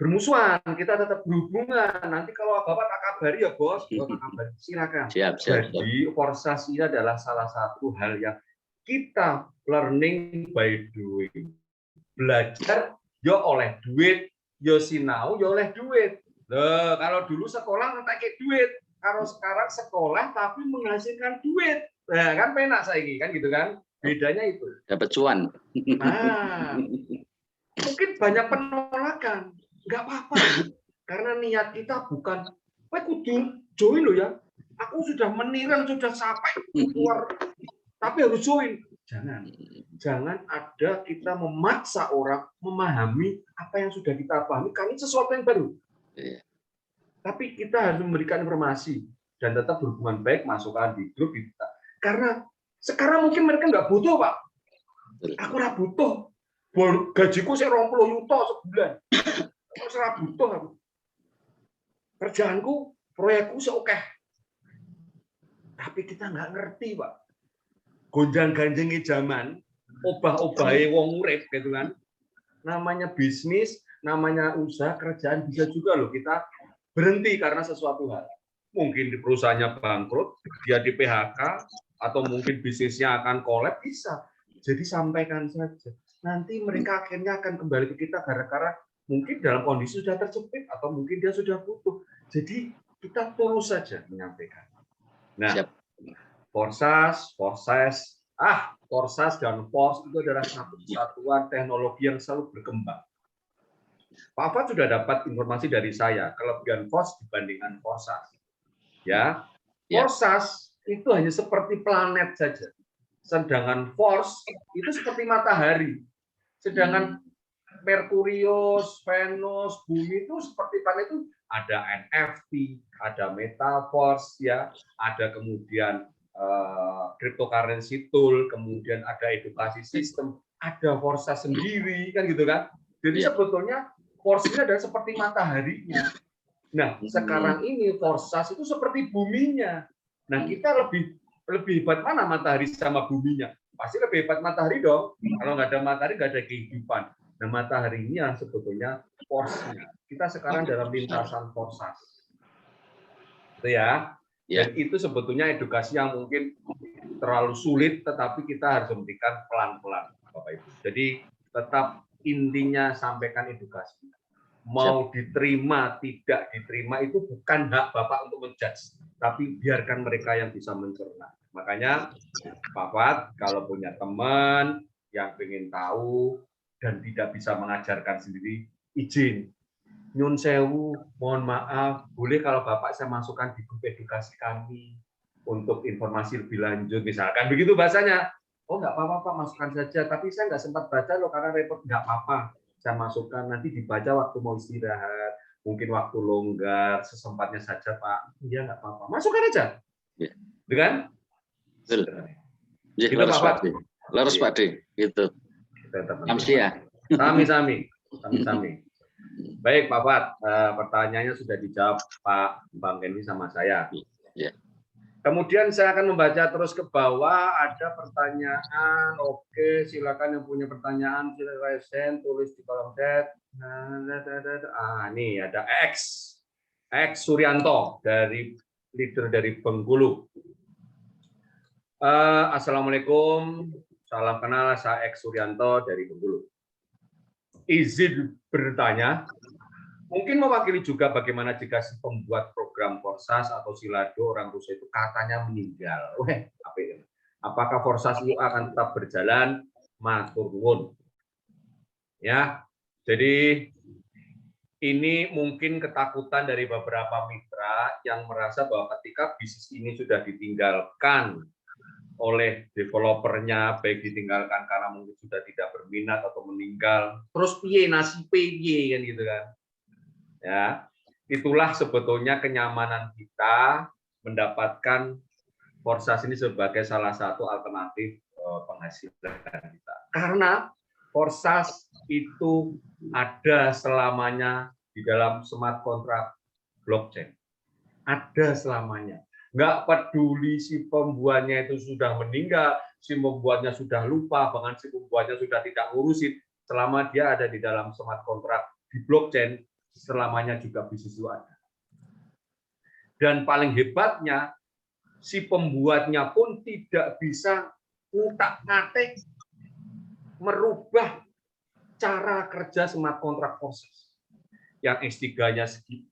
bermusuhan. Kita tetap berhubungan. Nanti kalau Bapak tak kabari ya bos, tak kabari. Silakan. Siap. Jadi Forsas ini adalah salah satu hal yang kita learning by doing. Belajar yo oleh duit, yo sinau yo oleh duit. Loh, kalau dulu sekolah ngetek duit, kalau sekarang sekolah tapi menghasilkan duit. Nah, kan penak saiki kan gitu kan. Bedanya itu. Dapat cuan. Nah, mungkin banyak penolakan. Nggak apa-apa. Karena niat kita bukan, kudu join lo ya. Aku sudah meniran, sudah sampai keluar, tapi harus join. Jangan ada kita memaksa orang memahami apa yang sudah kita pahami, karena sesuatu yang baru. Tapi kita harus memberikan informasi dan tetap berhubungan baik, masukkan di grup kita. Karena sekarang mungkin mereka nggak butuh, Pak. Aku nggak butuh. Gajiku saya 20 juta sebulan. Aku nggak butuh. Aku. Kerjaanku, proyekku seoke. Tapi kita nggak ngerti, Pak. Gonjang-ganjingnya zaman, obah-obahe wong urip gitu kan. Namanya bisnis, namanya usaha, kerjaan bisa juga loh kita berhenti karena sesuatu hal. Mungkin di perusahaannya bangkrut, dia di PHK, atau mungkin bisnisnya akan kolab, bisa. Jadi sampaikan saja. Nanti mereka akhirnya akan kembali ke kita gara-gara mungkin dalam kondisi sudah terjepit, atau mungkin dia sudah butuh. Jadi kita terus saja menyampaikan. Nah, Forsas dan Fors itu adalah satu kesatuan teknologi yang selalu berkembang. Pak Afat sudah dapat informasi dari saya, kelebihan Fors dibandingkan Forsas. Ya, Forsas itu hanya seperti planet saja. Sedangkan Fors itu seperti matahari. Sedangkan Merkurius, Venus, Bumi itu seperti planet itu ada NFT, ada Metaverse, ya, ada kemudian cryptocurrency tool, kemudian ada edukasi sistem, ada Forsas sendiri, kan gitu kan. Jadi sebetulnya Fors ini adalah seperti mataharinya. Nah, sekarang ini Forsas itu seperti buminya. Nah, kita lebih hebat mana matahari sama buminya? Pasti lebih hebat matahari dong. Kalau nggak ada matahari, nggak ada kehidupan. Nah, matahari ini yang sebetulnya Forsnya. Kita sekarang dalam lintasan Forsas. Itu ya. Dan itu sebetulnya edukasi yang mungkin terlalu sulit, tetapi kita harus memberikan pelan-pelan, Bapak Ibu. Jadi tetap intinya sampaikan edukasi. Mau diterima, tidak diterima itu bukan hak Bapak untuk menjudge, tapi biarkan mereka yang bisa mencerna. Makanya Bapak kalau punya teman yang ingin tahu dan tidak bisa mengajarkan sendiri, izin. Nyun sewu, mohon maaf, boleh kalau Bapak saya masukkan di grup edukasi kami untuk informasi lebih lanjut, misalkan begitu bahasanya. Oh, nggak apa-apa Pak, masukkan saja, tapi saya nggak sempat baca loh karena repot. Nggak apa-apa, saya masukkan, nanti dibaca waktu mau istirahat, mungkin waktu longgar, sesempatnya saja Pak. Iya, nggak apa-apa, masukkan aja. Dengan? Betul. Gitu, Pak D. Laras Pak D. Gitu. Amsia. Sami-sami. Baik, Pak Fat, pertanyaannya sudah dijawab Pak Bang Kenny sama saya. Kemudian saya akan membaca terus ke bawah, ada pertanyaan. Oke, silakan yang punya pertanyaan, silakan tulis di kolom chat. Nih ada X Suryanto dari leader dari Bengkulu. Assalamualaikum, salam kenal, saya X Suryanto dari Bengkulu. Izin bertanya, mungkin mewakili juga bagaimana jika si pembuat program Forsas atau Silado orang Rusia itu katanya meninggal. Apakah Forsas itu akan tetap berjalan? Matur nuwun. Ya, jadi ini mungkin ketakutan dari beberapa mitra yang merasa bahwa ketika bisnis ini sudah ditinggalkan oleh developernya, baik ditinggalkan karena mungkin sudah tidak berminat atau meninggal, terus piye nasib piye kan gitu kan. Ya, itulah sebetulnya kenyamanan kita mendapatkan Forsas ini sebagai salah satu alternatif penghasilan kita. Karena Forsas itu ada selamanya di dalam smart contract blockchain. Ada selamanya. Nggak peduli si pembuatnya itu sudah meninggal, si pembuatnya sudah lupa, bahkan si pembuatnya sudah tidak ngurusin, selama dia ada di dalam smart contract di blockchain, selamanya juga bisnis itu ada. Dan paling hebatnya, si pembuatnya pun tidak bisa ngutak-ngatik merubah cara kerja smart contract proses. Yang S3-nya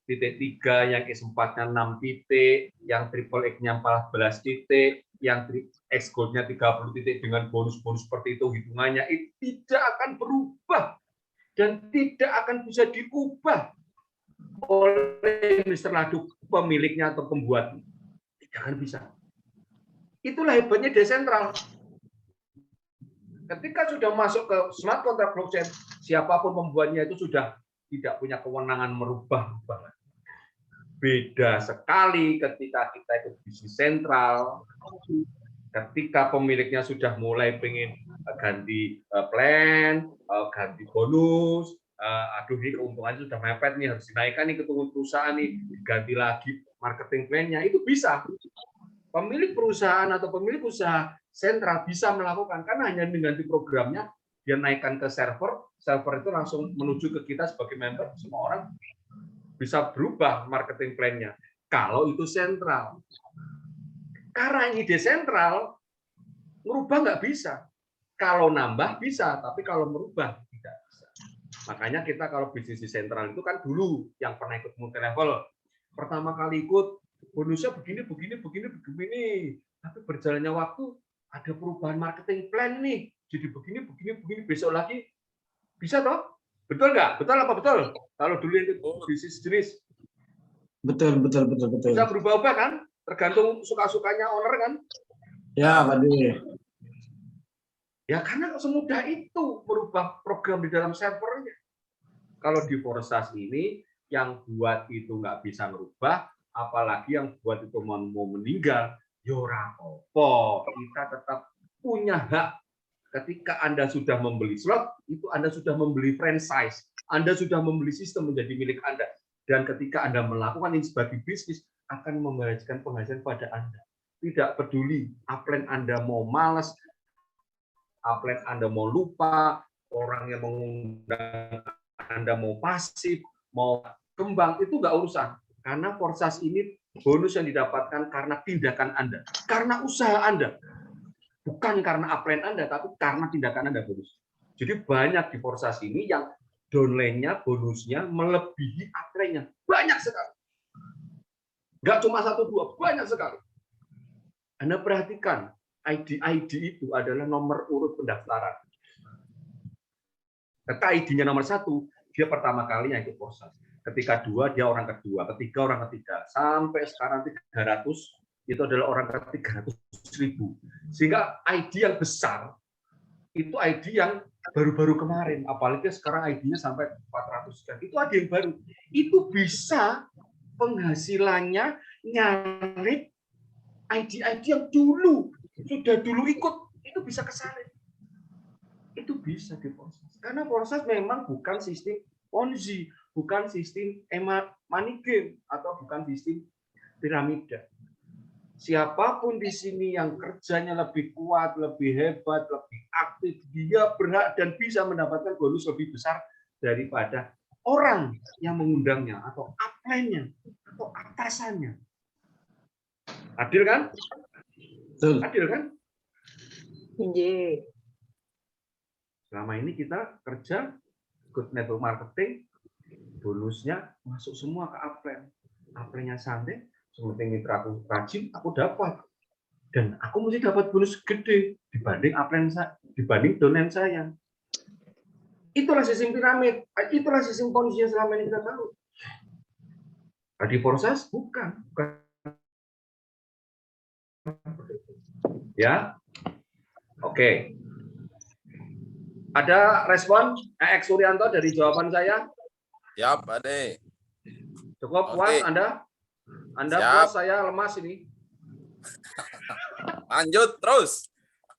titik 3, yang S4-nya 6 titik, yang triple X-nya 14 titik, yang X Gold-nya 30 titik dengan bonus-bonus seperti itu, hitungannya itu tidak akan berubah dan tidak akan bisa diubah oleh Mr. Laduk, pemiliknya atau pembuatnya. Tidak akan bisa. Itulah hebatnya desentral. Ketika sudah masuk ke smart contract blockchain, siapapun pembuatnya itu sudah tidak punya kewenangan merubah-rubah. Beda sekali ketika kita ikut bisnis sentral, ketika pemiliknya sudah mulai pengen ganti plan, ganti bonus, aduh ini keuntungannya sudah mepet nih, harus dinaikkan nih keuntungan perusahaan nih, ganti lagi marketing plan-nya, itu bisa. Pemilik perusahaan atau pemilik usaha sentral bisa melakukan, karena hanya mengganti programnya, dia naikkan ke server itu langsung menuju ke kita sebagai member, semua orang bisa berubah marketing plan-nya. Kalau itu sentral. Karena ini desentral, merubah nggak bisa. Kalau nambah bisa, tapi kalau merubah tidak bisa. Makanya kita kalau bisnis di sentral itu kan dulu yang pernah ikut multi level, pertama kali ikut bonusnya begini. Tapi berjalannya waktu ada perubahan marketing plan nih, jadi begini. Besok lagi bisa toh? Betul nggak? Betul apa betul? Kalau dulu yang bisnis jenis. Betul. Bisa berubah-ubah kan? Tergantung suka-sukanya owner kan? Ya, Pak De. Ya karena semudah itu merubah program di dalam servernya. Kalau di Forsas ini yang buat itu nggak bisa merubah, apalagi yang buat itu mau meninggal, yora opo, kita tetap punya hak. Ketika Anda sudah membeli slot, itu Anda sudah membeli franchise, Anda sudah membeli sistem menjadi milik Anda. Dan ketika Anda melakukan ini sebagai bisnis, akan memberikan penghasilan pada Anda. Tidak peduli upline Anda mau malas, upline Anda mau lupa, orang yang mengundang Anda mau pasif, mau kembang, itu nggak urusan. Karena Forsas ini bonus yang didapatkan karena tindakan Anda, karena usaha Anda. Bukan karena upline Anda, tapi karena tindakan Anda bonus. Jadi banyak di Forsas ini yang downline-nya, bonusnya melebihi upline-nya. Banyak sekali. Nggak cuma 1-2, banyak sekali. Anda perhatikan, ID itu adalah nomor urut pendaftaran. Ketika ID-nya nomor 1, dia pertama kali yang ikut Forsas. Ketika 2, dia orang kedua. Ketiga, orang ketiga. Sampai sekarang 300, itu adalah orang ke 300.000. Sehingga ID yang besar, itu ID yang baru-baru kemarin. Apalagi sekarang ID-nya sampai 400. Itu ID yang baru. Itu bisa penghasilannya nyalip ID-ID yang sudah dulu ikut. Itu bisa kesalip. Itu bisa di Forsas. Karena Forsas memang bukan sistem Ponzi, bukan sistem money game, atau bukan sistem piramida. Siapapun di sini yang kerjanya lebih kuat, lebih hebat, lebih aktif, dia berhak dan bisa mendapatkan bonus lebih besar daripada orang yang mengundangnya, atau upline-nya, atau atasannya. Adil kan? Adil kan? Iya. Selama ini kita kerja, ikut network marketing, bonusnya masuk semua ke upline. Upline-nya santai, sementing mitra aku rajin, aku dapat. Dan aku mesti dapat bonus gede dibanding upline saya, dibanding downline saya. Itulah sistem piramid, itulah sistem Ponzi yang selama ini kita tahu. Di Forsas bukan. Ya, oke. Ada respon X Suryanto dari jawaban saya? Ya, Pak De. Cukup puas Anda? Anda puas, saya lemas ini. Lanjut terus.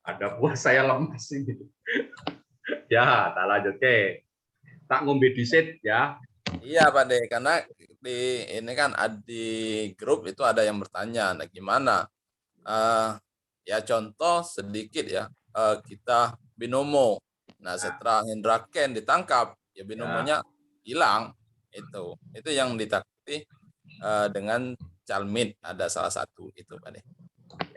Ada puas, saya lemas ini. Ya, tak lanjut ke. Tak ngombe disit ya. Iya, Pak De, karena di ini kan di grup itu ada yang bertanya, nah gimana? Ya contoh sedikit ya, kita binomo. Nah setelah Hendra Ken ditangkap, ya binomonya hilang. Itu yang ditakuti dengan Calmit, ada salah satu itu, Pak De.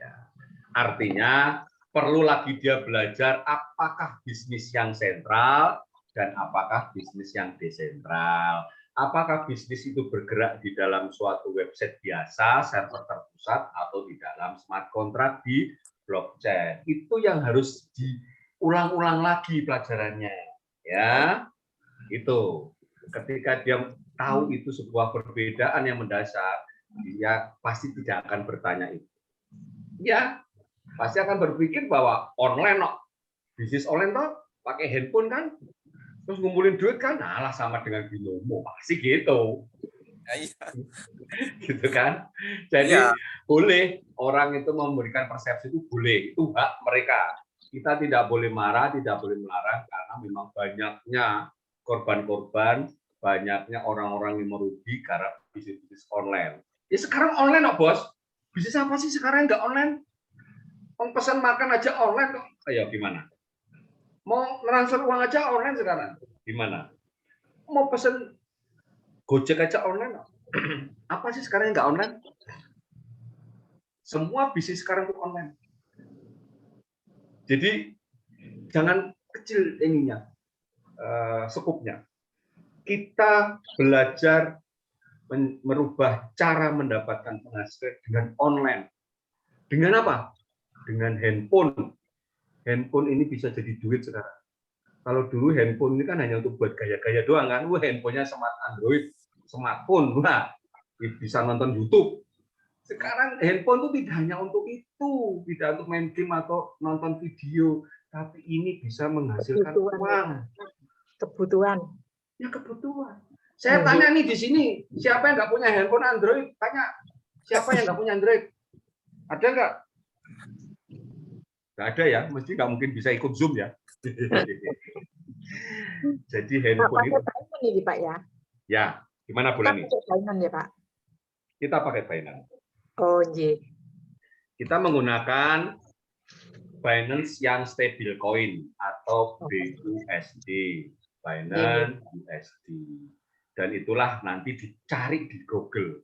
Ya. Artinya perlu lagi dia belajar apakah bisnis yang sentral dan apakah bisnis yang desentral. Apakah bisnis itu bergerak di dalam suatu website biasa, server terpusat, atau di dalam smart contract di blockchain. Itu yang harus diulang-ulang lagi pelajarannya. Ya, itu. Ketika dia tahu itu sebuah perbedaan yang mendasar, dia pasti tidak akan bertanya itu. Ya, pasti akan berpikir bahwa online, bisnis online toh pakai handphone kan, terus ngumpulin duit kan, nah sama dengan binomo, pasti gitu. Gitu kan. Jadi boleh orang itu memberikan persepsi, itu boleh, itu hak mereka. Kita tidak boleh marah, tidak boleh melarang, karena memang banyaknya korban-korban, banyaknya orang-orang yang merugi karena bisnis online. Ya sekarang online kok, Bos. Bisnis apa sih sekarang nggak online? Pesan makan aja online kok. Ayo gimana? Mau transfer uang aja online sekarang. Gimana? Mau pesen Gojek aja online. Apa sih sekarang yang nggak online? Semua bisnis sekarang itu online. Jadi jangan kecil ininya, skupnya. Kita belajar merubah cara mendapatkan penghasilan dengan online. Dengan apa? Dengan handphone. Handphone ini bisa jadi duit sekarang. Kalau dulu handphone ini kan hanya untuk buat gaya-gaya doang kan. Handphonenya smart Android, smartphone, wah, bisa nonton YouTube. Sekarang handphone itu tidak hanya untuk itu, tidak untuk main game atau nonton video, tapi ini bisa menghasilkan uang. Kebutuhan. Ya kebutuhan. Saya tanya nih di sini, siapa yang nggak punya handphone Android? Tanya, siapa yang nggak punya Android? Ada nggak? Nggak ada ya, mesti nggak mungkin bisa ikut Zoom ya. Jadi handphone itu. Pakai ini Pak ya? Ya, gimana bulan ini? Kita pakai Binance ya Pak? Kita pakai Binance. Oh iya. Kita menggunakan Binance yang stable coin atau BUSD, Binance USD. Dan itulah nanti dicari di Google.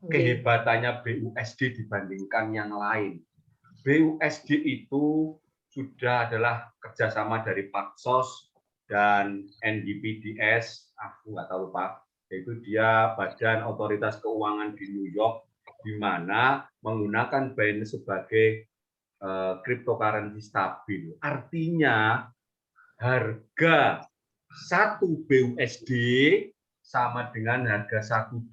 Kehebatannya BUSD dibandingkan yang lain. BUSD itu sudah adalah kerjasama dari Paxos dan NYPDS, aku nggak tahu Pak, yaitu dia Badan Otoritas Keuangan di New York, di mana menggunakan Binance sebagai cryptocurrency stabil. Artinya harga 1 BUSD sama dengan harga $1.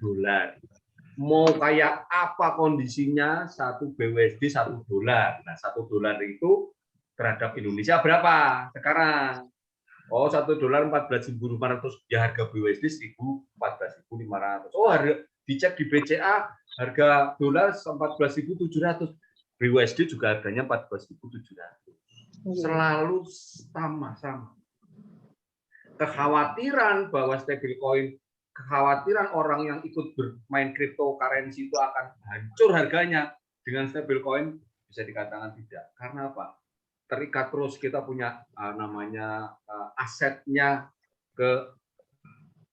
Mau kayak apa kondisinya, 1 BUSD $1. Nah, $1 itu terhadap Indonesia berapa sekarang? Oh, $1 14.500, ya harga BUSD 14.500. Oh, harga dicek di BCA harga dolar 14.700. BUSD juga harganya 14.700. Selalu sama-sama. Kekhawatiran bahwa stablecoin, kekhawatiran orang yang ikut bermain cryptocurrency itu akan hancur harganya dengan stablecoin bisa dikatakan tidak. Karena apa? Terikat terus, kita punya namanya asetnya ke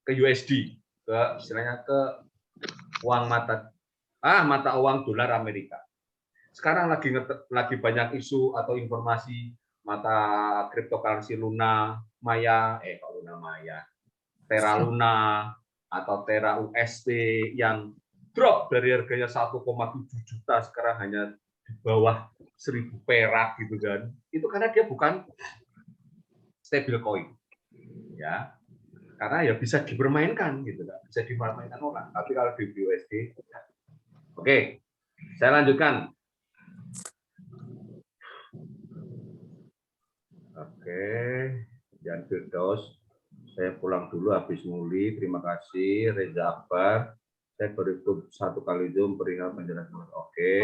USD, ke istilahnya ke uang mata uang dolar Amerika. Sekarang lagi banyak isu atau informasi mata cryptocurrency Luna Maya, Terra Luna atau Terra USD yang drop dari harganya 1,7 juta sekarang hanya di bawah 1.000 perak gitu kan. Itu karena dia bukan stable coin. Ya. Karena ya bisa dipermainkan gitu kan, bisa dipermainkan orang. Tapi kalau di BUSD Oke. Saya lanjutkan. Oke, Jan Firdaus. Saya pulang dulu habis nguli. Terima kasih Reza Akbar. Saya baru ikut 1 kali Zoom perihal penjelasan. Oke.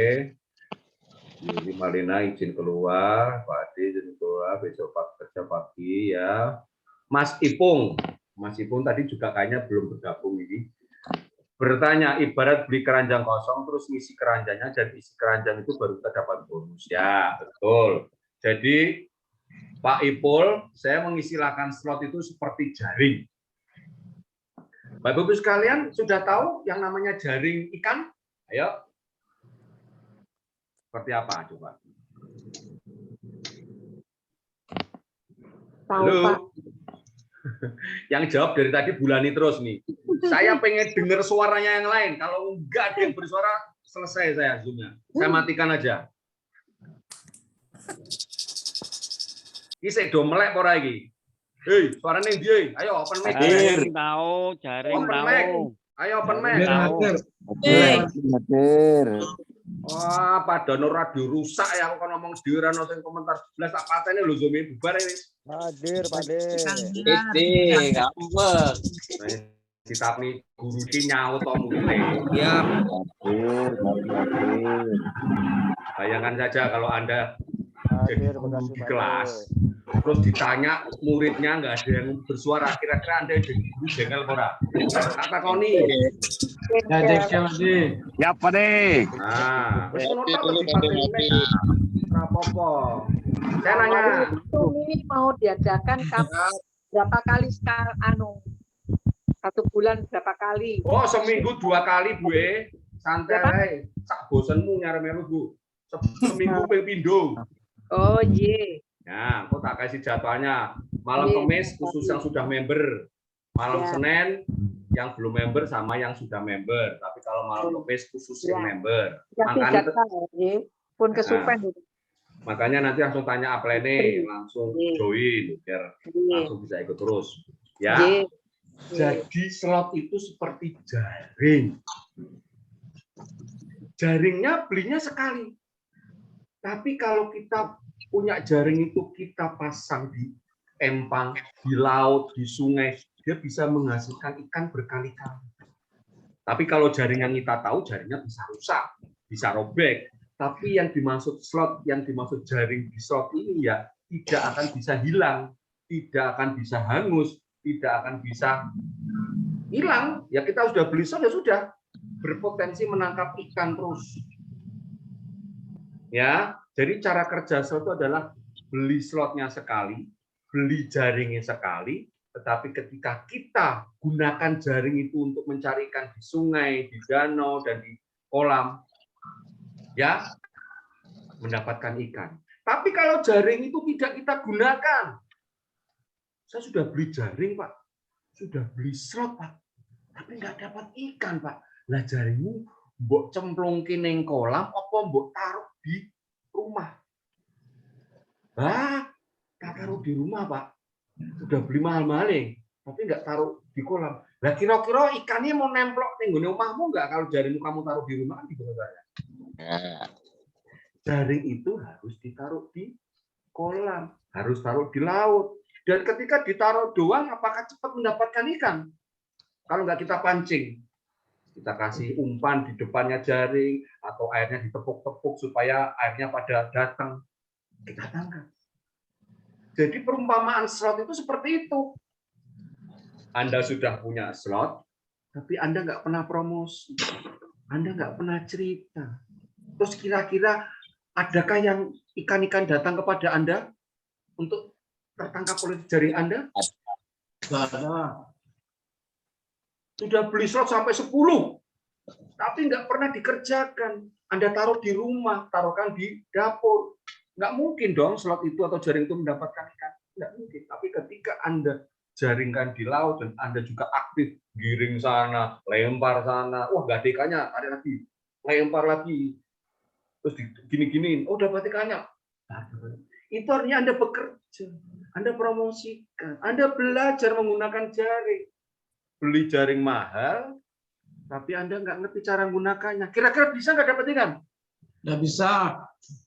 Yuli Malina izin keluar, Pak Adi izin keluar, besok kerja pagi ya. Mas Ipung tadi juga kayaknya belum bergabung ini. Bertanya, ibarat beli keranjang kosong terus ngisi keranjangnya dan isi keranjang itu baru kita dapat bonus. Ya, betul. Jadi Pak Ipul, saya mengistilahkan slot itu seperti jaring. Bapak-Ibu sekalian sudah tahu yang namanya jaring ikan? Ayo. Seperti apa coba? Tahu, Halo. Pak. Yang jawab dari tadi Bulani terus nih. Saya pengen dengar suaranya yang lain. Kalau enggak ada yang bersuara, selesai saya Zoom-nya. Saya matikan aja. Ini saya do melek ora iki. Hei, suaranya dia. Ayo open mic. Jaring tahu, jaring Open tahu. mic. Ayo open mic. Hadir. Wah, pada no radio rusak ya aku kan ngomong dhewe ora ono sing komentar 11 tak patene lho Zoom bubar ini. Hadir, Pak De. ngambek. Kita nih guru ki nyaut kok mulai. Ya, Bayangkan saja kalau Anda jadi Hadir, guru makasih, di Pak kelas, De. terus ditanya muridnya nggak ada yang bersuara, kira-kira Anda jadi guru jengkel ora? Kata Koni. Ya, Pak De. Nah, terus ngono terus dipakai apa-apa. Saya nanya. Ini mau diadakan kapan? Berapa kali satu bulan berapa kali? Oh, seminggu 2 kali, Bu. Santai. Sak bosenmu nyarep-nyarep, Bu. Seminggu ping pindho. Oh, iya. Nah, aku tak kasih jadwalnya. Malam Kamis khusus yang sudah member. Malam Senin yang belum member sama yang sudah member. Tapi kalau malam Kamis khusus yang member. Pun kesupen itu. Makanya nanti langsung tanya Aplene, langsung join biar langsung bisa ikut terus. Ya. Jadi slot itu seperti jaring. Jaringnya belinya sekali. Tapi kalau kita punya jaring itu kita pasang di empang, di laut, di sungai, dia bisa menghasilkan ikan berkali-kali. Tapi kalau jaring yang kita tahu, jaringnya bisa rusak, bisa robek. Tapi yang dimaksud slot, yang dimaksud jaring di slot ini ya tidak akan bisa hilang, tidak akan bisa hangus, tidak akan bisa hilang. Ya kita sudah beli slot ya sudah, berpotensi menangkap ikan terus. Ya, jadi cara kerja slot itu adalah beli slotnya sekali, beli jaringnya sekali, tetapi ketika kita gunakan jaring itu untuk mencari ikan di sungai, di danau, dan di kolam, ya mendapatkan ikan. Tapi kalau jaring itu tidak kita gunakan, saya sudah beli jaring, Pak, sudah beli slot, Pak, tapi nggak dapat ikan, Pak. Lah jaringmu mbok cemplungke ning kolam apa mbok taruh di rumah? Tak taruh di rumah, Pak. Sudah beli mahal-mahal nih, tapi nggak taruh di kolam. Lah kira-kira ikannya mau nemplok ning gone omahmu nggak kalau jaringmu kamu taruh di rumah gitu saya. Jaring itu harus ditaruh di kolam, harus taruh di laut. Dan ketika ditaruh doang, apakah cepat mendapatkan ikan? Kalau nggak kita pancing, kita kasih umpan di depannya jaring, atau airnya ditepuk-tepuk supaya airnya pada datang, kita tangkap. Jadi perumpamaan slot itu seperti itu. Anda sudah punya slot, tapi Anda nggak pernah promosi, Anda nggak pernah cerita. Terus kira-kira adakah yang ikan-ikan datang kepada Anda untuk tertangkap oleh jaring Anda? Sudah beli slot sampai 10, tapi nggak pernah dikerjakan. Anda taruh di rumah, taruhkan di dapur. Nggak mungkin dong slot itu atau jaring itu mendapatkan ikan. Nggak mungkin. Tapi ketika Anda jaringkan di laut dan Anda juga aktif, giring sana, lempar sana, wah nggak ada ikannya, tarik lagi, lempar lagi, terus gini-giniin, oh dapat ikannya. Itu artinya Anda bekerja, Anda promosikan, Anda belajar menggunakan jaring. Beli jaring mahal, tapi Anda nggak ngerti cara menggunakannya. Kira-kira bisa nggak dapat ikan? Nggak bisa.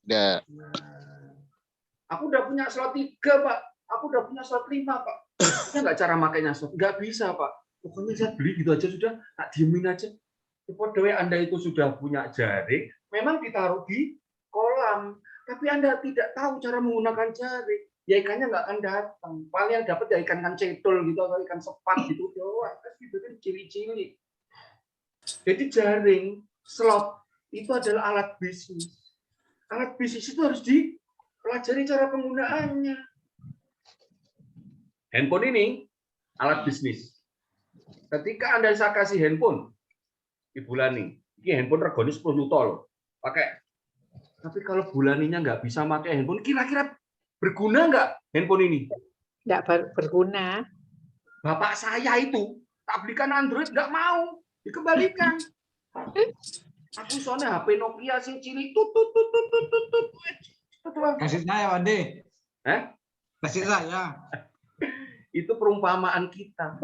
Nggak. Aku udah punya slot 3, Pak. Aku udah punya slot 5, Pak. Bisa nggak cara makainya slot? Nggak bisa, Pak. Pokoknya saya beli gitu aja sudah, tak diemin aja. Padahal Anda itu sudah punya jaring, memang ditaruh di kolam, tapi Anda tidak tahu cara menggunakan jaring. Ya ikannya nggak akan datang. Paling yang dapat ya ikan cedol gitu atau ikan sepat gitu doang. Itu kan cili-cili. Jadi jaring, slot itu adalah alat bisnis. Alat bisnis itu harus dipelajari cara penggunaannya. Handphone ini alat bisnis. Ketika Anda saya kasih handphone, Ibu Lani, ini handphone regane 10 juta loh, pakai. Tapi kalau bulaninya nggak bisa pakai handphone, kira-kira berguna nggak handphone ini? nggak berguna. Bapak saya itu tak belikan Android nggak mau, dikembalikan. Aku soalnya HP Nokia sing cilik tut. Kasih saya, Pak De. Kasih saya. Itu perumpamaan kita.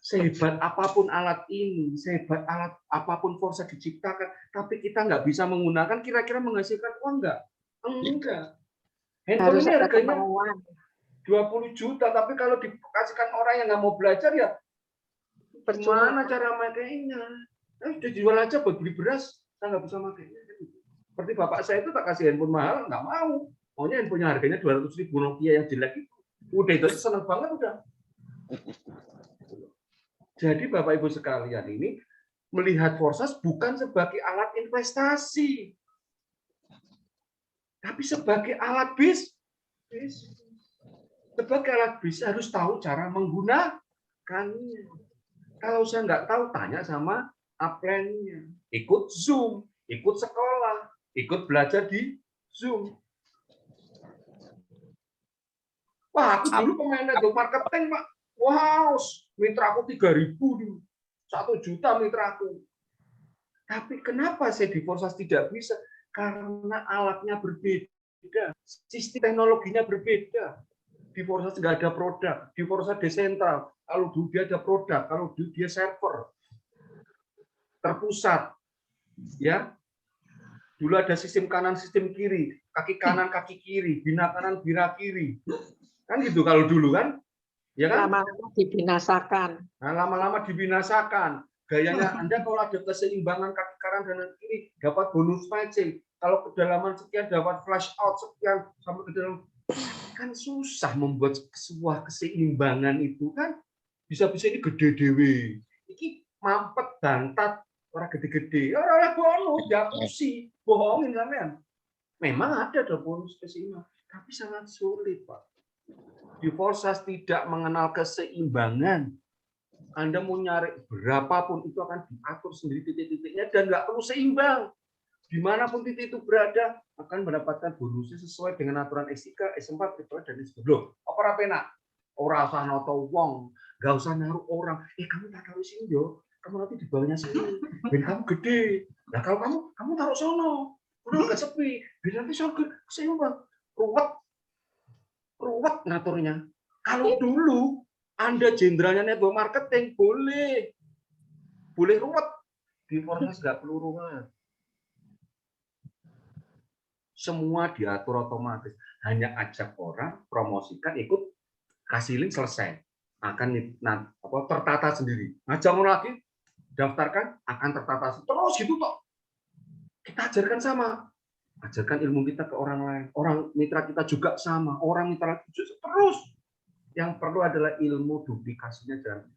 Sehebat apapun alat ini, sehebat alat apapun Forza diciptakan, tapi kita nggak bisa menggunakan, kira-kira menghasilkan uang nggak? Enggak. Handphone ini harganya 20 juta, tapi kalau dikasihkan orang yang nggak mau belajar ya, gimana cara makainya? Udah jual aja buat beli beras, saya nggak bisa makainya. Seperti bapak saya itu tak kasih handphone mahal, nggak mau. Maunya handphonenya harganya 200.000 Nokia yang jelek itu. Udah itu seneng banget udah. Jadi Bapak Ibu sekalian ini melihat Forsas bukan sebagai alat investasi, tapi sebagai alat bisnis. Sebagai alat bisnis harus tahu cara menggunakannya. Kalau saya nggak tahu, tanya sama upline-nya. Ikut Zoom, ikut sekolah, ikut belajar di Zoom. Wah, aku dulu pemain network marketing, Pak. Wow, mitra aku 3.000 dulu. 1 juta mitra aku. Tapi kenapa saya di Forsas tidak bisa? Karena alatnya berbeda. Sistem teknologinya berbeda. Di Forsas nggak ada produk. Di Forsas desentral. Kalau dulu dia ada produk. Kalau dulu dia server. Terpusat. Ya. Dulu ada sistem kanan, sistem kiri. Kaki kanan, kaki kiri. Bina kanan, bina kiri. Kan gitu kalau dulu kan. Ya kan? Lama-lama dibinasakan. Nah, lama-lama dibinasakan. Gayanya Anda kalau ada keseimbangan kaki kanan dan kiri dapat bonus matching. Kalau kedalaman sekian dapat flash out sekian sampai ke dalam. Kan susah membuat sebuah keseimbangan itu kan. Bisa-bisa ini gede dewe. Ini mampet bantat orang gede-gede. Orang bonus jakusi, bohongin sampean. Memang ada bonus keseimbangan, tapi sangat sulit, Pak. Di Forsas tidak mengenal keseimbangan. Anda mau nyari berapapun itu akan diatur sendiri titik-titiknya dan nggak perlu seimbang. Dimanapun titik itu berada akan mendapatkan bonusnya sesuai dengan aturan S3, S4, S2 dan S3. Loh, apa rapena? Ora usah noto wong, nggak usah naruh orang. Kamu tak taruh sini yo, kamu nanti di bawahnya sini. Ben kamu gede. Nah kalau kamu taruh sono, udah nggak sepi. Ben nanti soal keseimbang. Ruwet ngaturnya. Kalau dulu Anda jenderalnya network marketing boleh ruwet. Di Forsas nggak perlu ruwet. Semua diatur otomatis. Hanya ajak orang, promosikan, ikut, kasih link, selesai. Akan tertata sendiri. Ngajak orang lagi, daftarkan, akan tertata. Terus gitu kok. Kita ajarkan sama. Ajarkan ilmu kita ke orang lain. Orang mitra kita juga sama. Orang mitra kita juga terus. Yang perlu adalah ilmu duplikasinya dan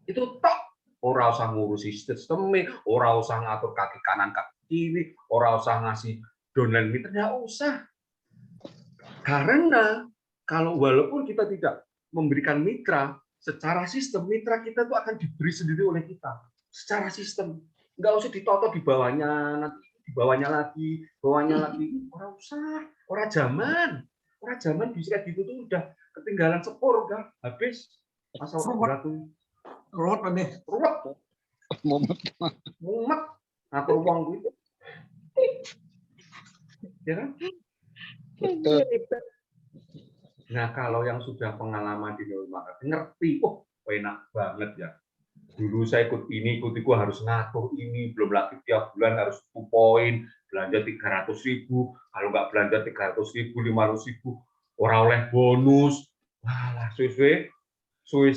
itu tok. Ora usah ngurusi sistemnya, ora usah ngatur kaki kanan kaki kiri, ora usah ngasih downline mitra, nggak usah. Karena kalau walaupun kita tidak memberikan mitra secara sistem, mitra kita itu akan diberi sendiri oleh kita secara sistem. Nggak usah ditoto di bawahnya, nanti di bawahnya lagi. Orang usah, orang zaman bisa gitu tuh udah ketinggalan sepur, udah habis masa waktu. Ruwet, Pak De. Mumet, ngatur uang gitu. Ya kan? Nah kalau yang sudah pengalaman di network marketing ngerti, enak banget ya. Dulu saya ikut ini, harus ngatur ini, belum lagi tiap bulan harus 2 poin, belanja 300.000, kalau nggak belanja 300.000, 500.000, orang oleh bonus. Wah, suwe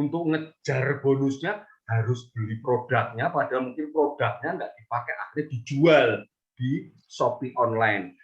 untuk ngejar bonusnya harus beli produknya, padahal mungkin produknya nggak dipakai, akhirnya dijual di Shopee online.